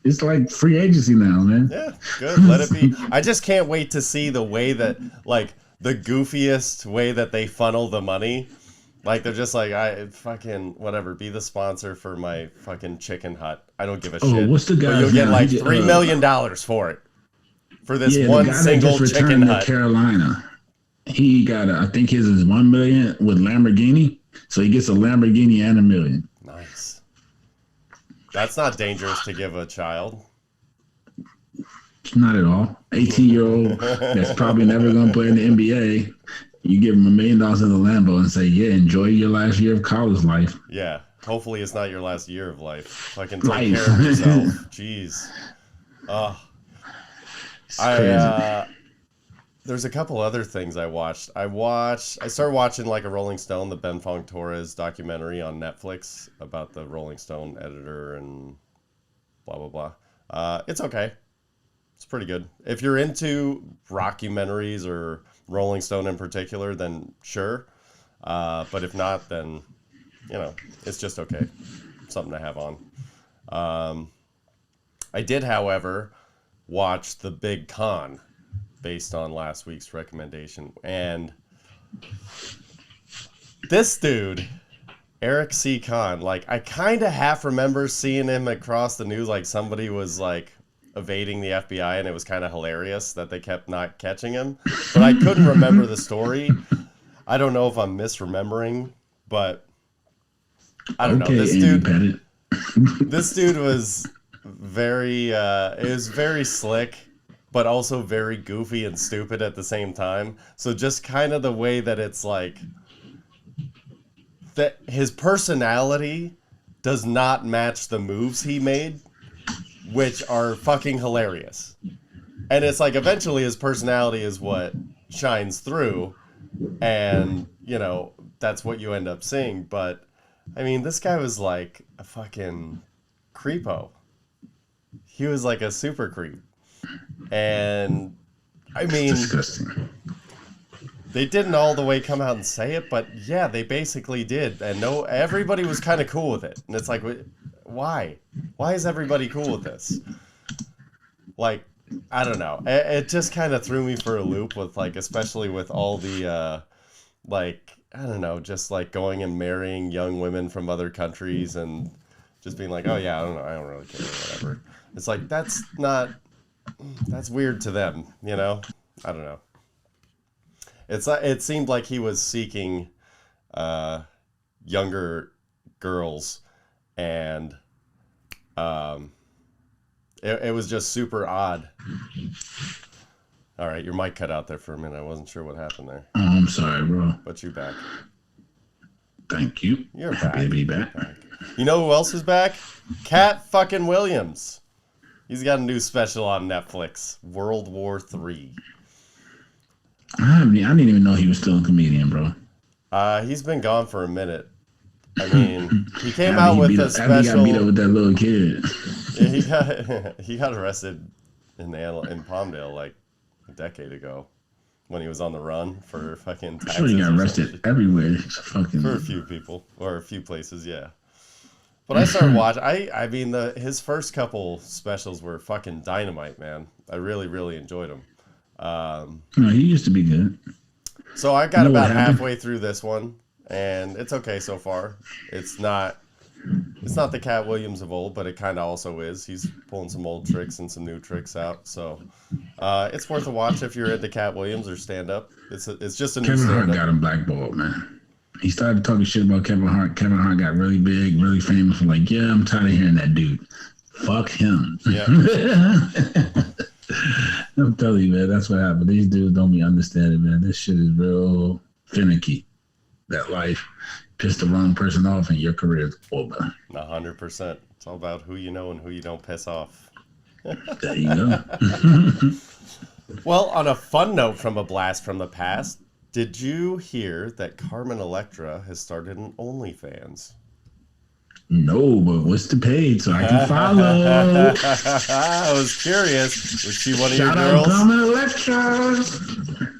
It's like free agency now, man. Yeah, good. Let it be. I just can't wait to see the way that, like, the goofiest way that they funnel the money. Like, they're just like, I fucking, whatever, be the sponsor for my fucking chicken hut. I don't give a Oh, shit. what's the But guy's you'll get name? like He $3 million for it. For this Yeah, one the guy single that just chicken returned to hut. Carolina. He got, I think his is $1 million with Lamborghini. So he gets a Lamborghini and $1 million. Nice. That's not dangerous to give a child. Not at all. 18-year-old that's probably never going to play in the NBA. You give him $1 million in the Lambo and say, yeah, enjoy your last year of college life. Yeah. Hopefully it's not your last year of life. Fucking take care of yourself. Jeez. It's crazy. There's a couple other things I watched. I started watching like a Rolling Stone, the Ben Fong Torres documentary on Netflix about the Rolling Stone editor and blah, blah, blah. It's okay. It's pretty good. If you're into rockumentaries or Rolling Stone in particular, then sure. But if not, then, you know, it's just okay. Something to have on. I did, however, watch The Big Con based on last week's recommendation. And this dude, Eric C. Kahn, like, I kind of half remember seeing him across the news, like somebody was like evading the FBI, and it was kind of hilarious that they kept not catching him. But I couldn't remember the story. I don't know if I'm misremembering, but I don't know. This dude was very, it was very slick, but also very goofy and stupid at the same time. So just kind of the way that it's like, that his personality does not match the moves he made, which are fucking hilarious. And it's like eventually his personality is what shines through, and, you know, that's what you end up seeing. But, I mean, this guy was like a fucking creepo. He was like a super creep. And, I mean, disgusting. They didn't all the way come out and say it, but yeah, they basically did. And everybody was kind of cool with it. And it's like, why? Why is everybody cool with this? Like, I don't know. It just kind of threw me for a loop with, like, especially with all the, like, I don't know, just like going and marrying young women from other countries and just being like, oh yeah, I don't know, I don't really care, whatever. It's like, that's weird to them, you know? I don't know. It seemed like he was seeking younger girls, and it was just super odd. All right, your mic cut out there for a minute. I wasn't sure what happened there. Oh, I'm sorry, bro. But you're back. Thank you. You're happy back. to be back. You know who else is back? Katt fucking Williams. He's got a new special on Netflix, World War III. I didn't even know he was still a comedian, bro. He's been gone for a minute. I mean, he came out with a special. After he got beat up with that little kid. Yeah, he got arrested in Palmdale like a decade ago when he was on the run for fucking taxes. I'm sure he got arrested everywhere. For a few people or a few places, yeah. But I started watching. I mean, his first couple specials were fucking dynamite, man. I really, really enjoyed them. No, he used to be good. So I got about halfway through this one, and it's okay so far. It's not the Katt Williams of old, but it kind of also is. He's pulling some old tricks and some new tricks out. So it's worth a watch if you're into Katt Williams or stand-up. It's just a new Kevin stand-up. Hart got him blackballed, man. He started talking shit about Kevin Hart. Kevin Hart got really big, really famous. Like, yeah, I'm tired of hearing that dude. Fuck him. Yeah. I'm telling you, man, that's what happened. These dudes don't be understanding, man. This shit is real finicky. That life, piss the wrong person off and your career is over. 100%. It's all about who you know and who you don't piss off. There you go. Well, on a fun note from a blast from the past, did you hear that Carmen Electra has started an OnlyFans? No, but what's the page so I can follow? I was curious. Was she one of your girls? Shout out Carmen Electra.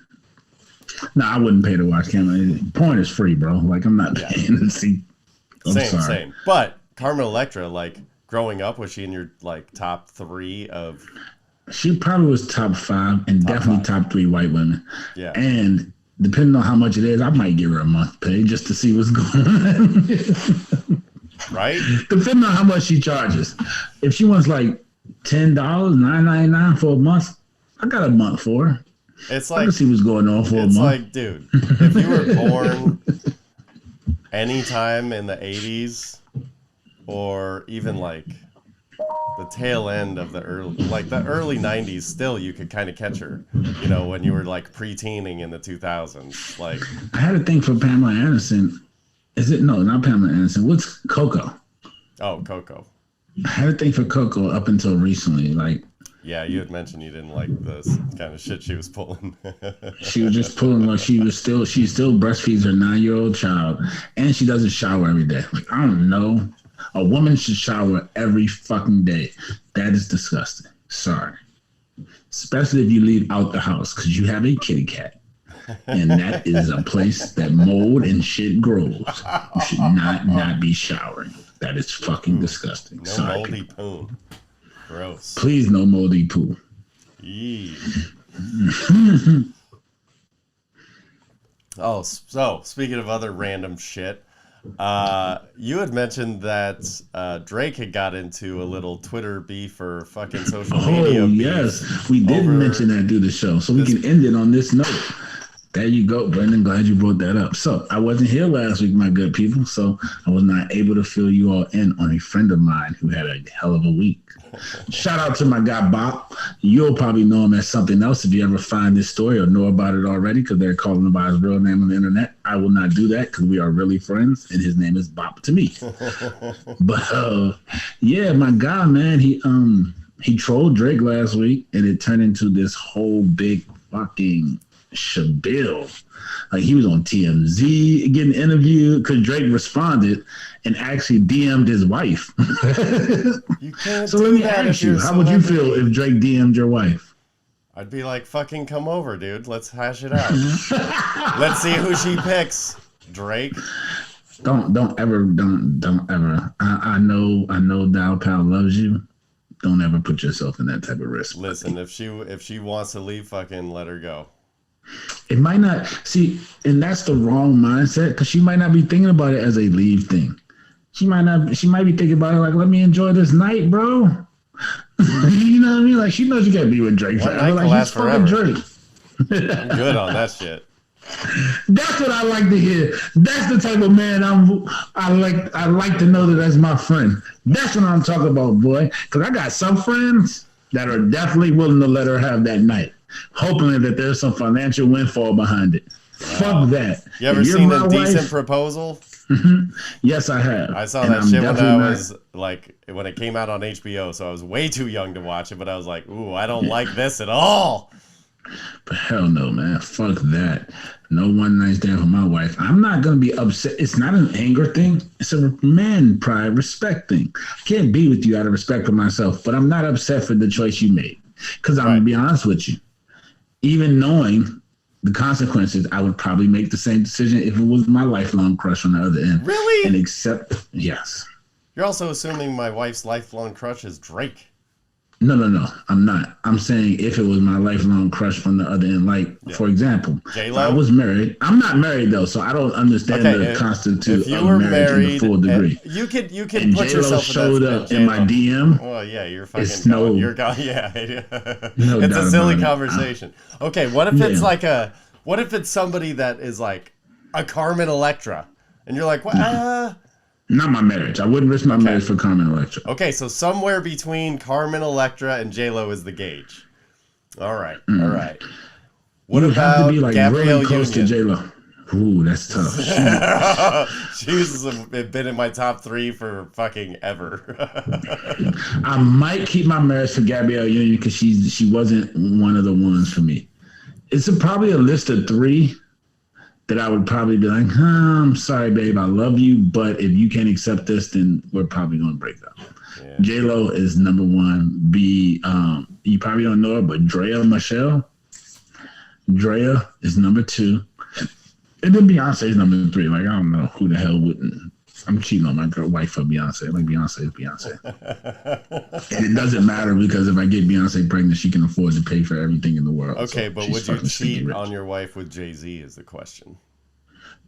No, I wouldn't pay to watch Carmen. Porn is free, bro. Like, I'm not paying to see. Same. But Carmen Electra, like, growing up, was she in your, like, top 3 of... She probably was top 5 and definitely top 3 white women. Yeah. And depending on how much it is, I might give her a month pay just to see what's going on. right? Depending on how much she charges. If she wants like $10, $9.99 for a month, I got a month for her. It's I like can see what's going on for a month. it's like, dude, if you were born anytime in the 80s or even like the tail end of the early 90s, still you could kind of catch her, you know, when you were like pre-teening in the 2000s. Like, I had a thing for Pamela Anderson. Is it? No, not Pamela Anderson. What's Coco? oh, Coco. I had a thing for Coco up until recently. Like, Yeah, you had mentioned you didn't like this kind of shit she was pulling. she was just pulling like she still breastfeeds her 9-year-old child, and she doesn't shower every day. Like, I don't know. A woman should shower every fucking day. That is disgusting. Sorry. Especially if you leave out the house because you have a kitty cat. And that is a place that mold and shit grows. You should not be showering. That is fucking disgusting. No Sorry, moldy people. poo. Gross. Please, no moldy poo. Yee. Oh, so speaking of other random shit, you had mentioned that Drake had got into a little Twitter beef or fucking social media beef. Yes. We did mention that through the show. So we can end it on this note. There you go, Brendan. Glad you brought that up. So I wasn't here last week, my good people, so I was not able to fill you all in on a friend of mine who had a hell of a week. Shout out to my guy, Bob. You'll probably know him as something else if you ever find this story or know about it already because they're calling him by his real name on the internet. I will not do that because we are really friends, and his name is Bob to me. But, yeah, my guy, man, he trolled Drake last week, and it turned into this whole big fucking shabil. Like, he was on TMZ getting interviewed because Drake responded and actually DM'd his wife. You can't So let me ask you, how would you feel if Drake DM'd your wife? I'd be like, fucking come over, dude. Let's hash it out. Let's see who she picks. Drake. Don't ever. I know Dial Pal loves you. Don't ever put yourself in that type of risk. Listen, if she wants to leave, fucking let her go. It might not see, and that's the wrong mindset because she might not be thinking about it as a leave thing. She might be thinking about it like, let me enjoy this night, bro. You know what I mean? Like, she knows you can't be with Drake forever. Like, he's fucking Drake. I'm good on that shit. That's what I like to hear. That's the type of man I like to know that that's my friend. That's what I'm talking about, boy. Because I got some friends that are definitely willing to let her have that night, hoping that there's some financial windfall behind it. Fuck that. You ever seen Indecent Proposal? Yes, I have. I saw that shit when I was like, when it came out on HBO, so I was way too young to watch it, but I was like, ooh, I don't like this at all. But hell no, man. Fuck that. No one night stand for my wife. I'm not going to be upset. It's not an anger thing. It's a man pride, respect thing. I can't be with you out of respect for myself, but I'm not upset for the choice you made. Because I'm going to be honest with you. Even knowing the consequences, I would probably make the same decision if it was my lifelong crush on the other end. Really? And accept, yes. You're also assuming my wife's lifelong crush is Drake. No, I'm not. I'm saying if it was my lifelong crush from the other end, like, for example, if I was married. I'm not married, though, so I don't understand the constitute of marriage in the full degree. You could and put yourself showed up in my DM. Well, yeah, you're fucking it's no, you're gone. Yeah. No it's a silly about conversation. Okay, what if it's like what if it's somebody that is like a Carmen Electra, and you're like, what? Not my marriage. I wouldn't risk my marriage for Carmen Electra. Okay, so somewhere between Carmen Electra and J-Lo is the gauge. All right, all right. What you about have to be like Gabrielle really close Union? to J-Lo. Ooh, that's tough. She's been in my top 3 for fucking ever. I might keep my marriage for Gabrielle Union because she wasn't one of the ones for me. It's probably a list of 3 that I would probably be like, I'm sorry, babe, I love you, but if you can't accept this, then we're probably going to break up. Yeah. J-Lo is number 1. B, you probably don't know her, but Drea Michelle. Drea is number 2. And then Beyonce is number 3. Like, I don't know who the hell wouldn't. I'm cheating on my wife for Beyonce. Like, Beyonce is Beyonce. And it doesn't matter because if I get Beyonce pregnant, she can afford to pay for everything in the world. Okay, so but would you cheat on your wife with Jay-Z is the question.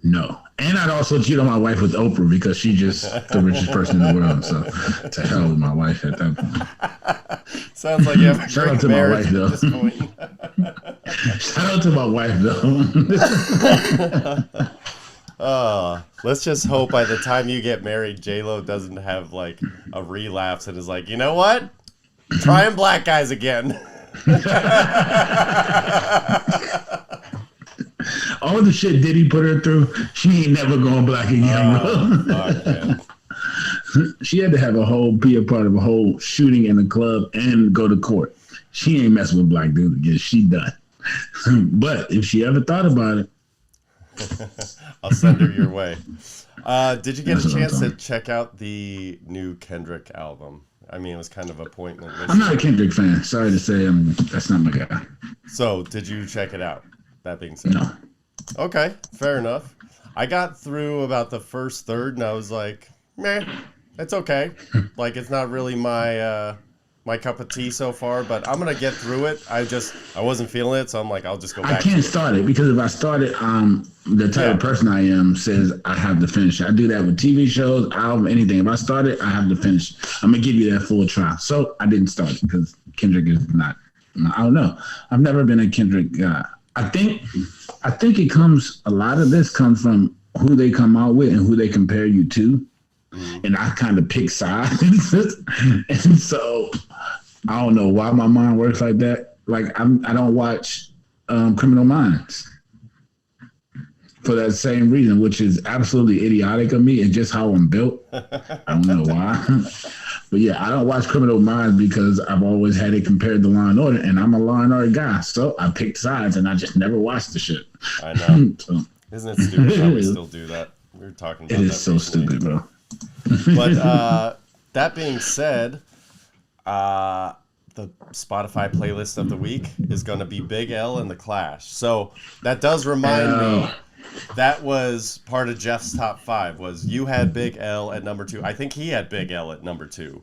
No. And I'd also cheat on my wife with Oprah because she's just the richest person in the world. So to hell with my wife at that point. Sounds like you have a Shout out great to my marriage wife, though. at this point. Shout out to my wife, though. Let's just hope by the time you get married, J-Lo doesn't have like a relapse and is like, you know what? Trying black guys again. All the shit Diddy put her through, she ain't never going black again, bro. Fuck, man. She had to have be a part of a whole shooting in the club and go to court. She ain't messing with black dudes again. She done. But if she ever thought about it, I'll send her your way. Did you get That's a what I'm chance to talking. check out the new Kendrick album? I mean, it was kind of a pointless. I'm not a Kendrick fan. Sorry to say, that's not my guy. So, did you check it out? That being said. No. Okay, fair enough. I got through about the first third, and I was like, meh, it's okay. Like, it's not really my cup of tea so far, but I'm gonna get through it. I wasn't feeling it, so I'm like, I'll just go back. I can't start it because if I start it, the type of person I am says I have to finish it. I do that with TV shows, album, anything. If I start it, I have to finish. I'm gonna give you that full try. So I didn't start it because Kendrick is not. I don't know. I've never been a Kendrick guy. I think it comes. A lot of this comes from who they come out with and who they compare you to. And I kind of pick sides. And so I don't know why my mind works like that. Like I don't watch Criminal Minds for that same reason, which is absolutely idiotic of me and just how I'm built. I don't know why. But yeah, I don't watch Criminal Minds because I've always had it compared to Law and Order, and I'm a Law and Order guy. So I picked sides and I just never watched the shit. I know. So, Isn't it stupid how we still do that? We were talking about it that is so recently. stupid, bro. But that being said, the Spotify playlist of the week is going to be Big L and The Clash. So that does remind me, that was part of Jeff's top 5, was you had Big L at number 2. I think he had Big L at number 2.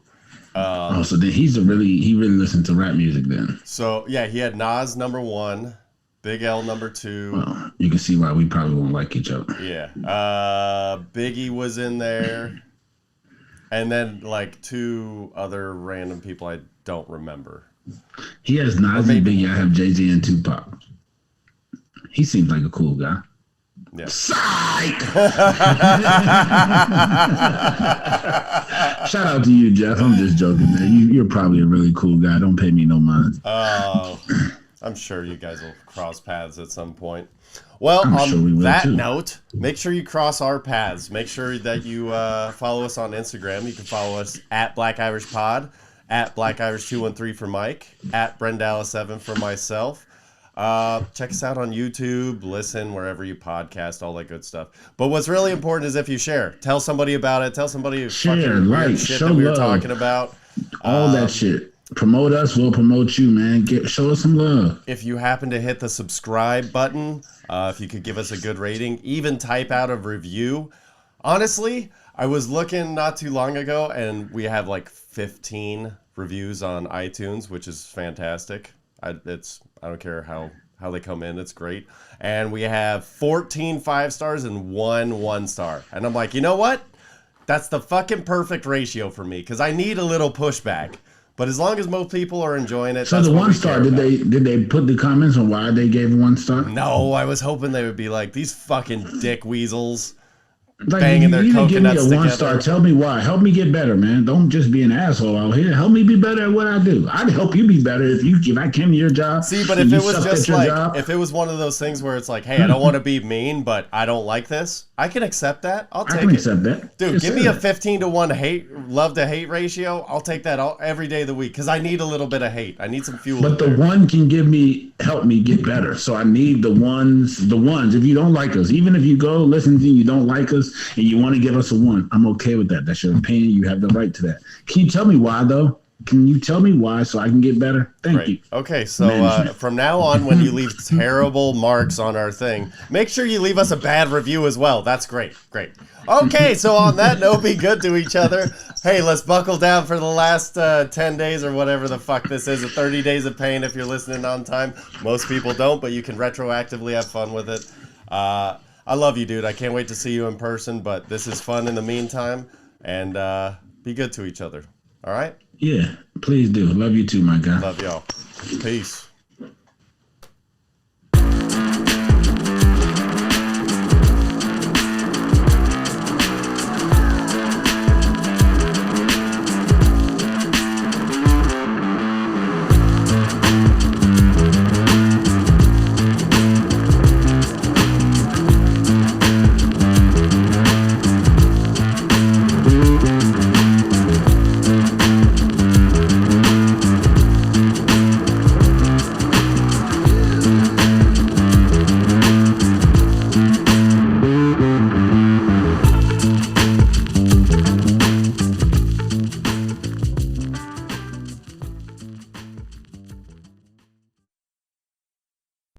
So then he really listened to rap music then. So yeah, he had Nas number 1, Big L number 2. Well, you can see why we probably won't like each other. Yeah. Biggie was in there. And then like 2 other random people I don't remember. He has Nas and Biggie. I have Jay-Z and Tupac. He seems like a cool guy. Yeah. Psych! Shout out to you, Jeff. I'm just joking, man. You're probably a really cool guy. Don't pay me no mind. Oh, I'm sure you guys will cross paths at some point. Well, I'm on sure we will that too. note, make sure you cross our paths. Make sure that you follow us on Instagram. You can follow us at Black Irish Pod, at Black Irish 213 for Mike, at Brendala7 for myself. Check us out on YouTube, listen wherever you podcast, all that good stuff. But what's really important is if you share. Tell somebody about it. Tell somebody who Share, fucking like, weird shit show that we were love. talking about. All that shit. Promote us, we'll promote you, man. Show us some love. If you happen to hit the subscribe button, if you could give us a good rating, even type out a review. Honestly, I was looking not too long ago, and we have like 15 reviews on iTunes, which is fantastic. I don't care how they come in, it's great. And we have 14 5-stars and 1 1-star. And I'm like, you know what? That's the fucking perfect ratio for me, because I need a little pushback. But as long as most people are enjoying it, So that's the what 1 star, did they put the comments on why they gave 1 star? No, I was hoping they would be like, these fucking dick weasels Like, banging their you need to give me coconuts a 1 together. star. Tell me why. Help me get better, man. Don't just be an asshole out here. Help me be better at what I do. I'd help you be better if I came to your job. See, but and if you it was sucked at just your like, job. if it was one of those things where it's like, hey, I don't want to be mean, but I don't like this, I can accept that. I'll I take can it. accept that. Dude, Just give say me a that. 15-to-1 love to hate ratio. I'll take that every day of the week because I need a little bit of hate. I need some fuel. But the 1 can help me get better. So I need the ones. If you don't like us, even if you go listen to you don't like us and you want to give us a 1, I'm okay with that. That's your opinion. You have the right to that. Can you tell me why though? Can you tell me why so I can get better? Thank you. Okay, so Management. from now on, when you leave terrible marks on our thing, make sure you leave us a bad review as well. That's great. Great. Okay, so on that note, be good to each other. Hey, let's buckle down for the last 10 days or whatever the fuck this is, 30 days of pain if you're listening on time. Most people don't, but you can retroactively have fun with it. I love you, dude. I can't wait to see you in person, but this is fun in the meantime. And be good to each other. All right? Yeah, please do. Love you too, my guy. Love y'all. Peace.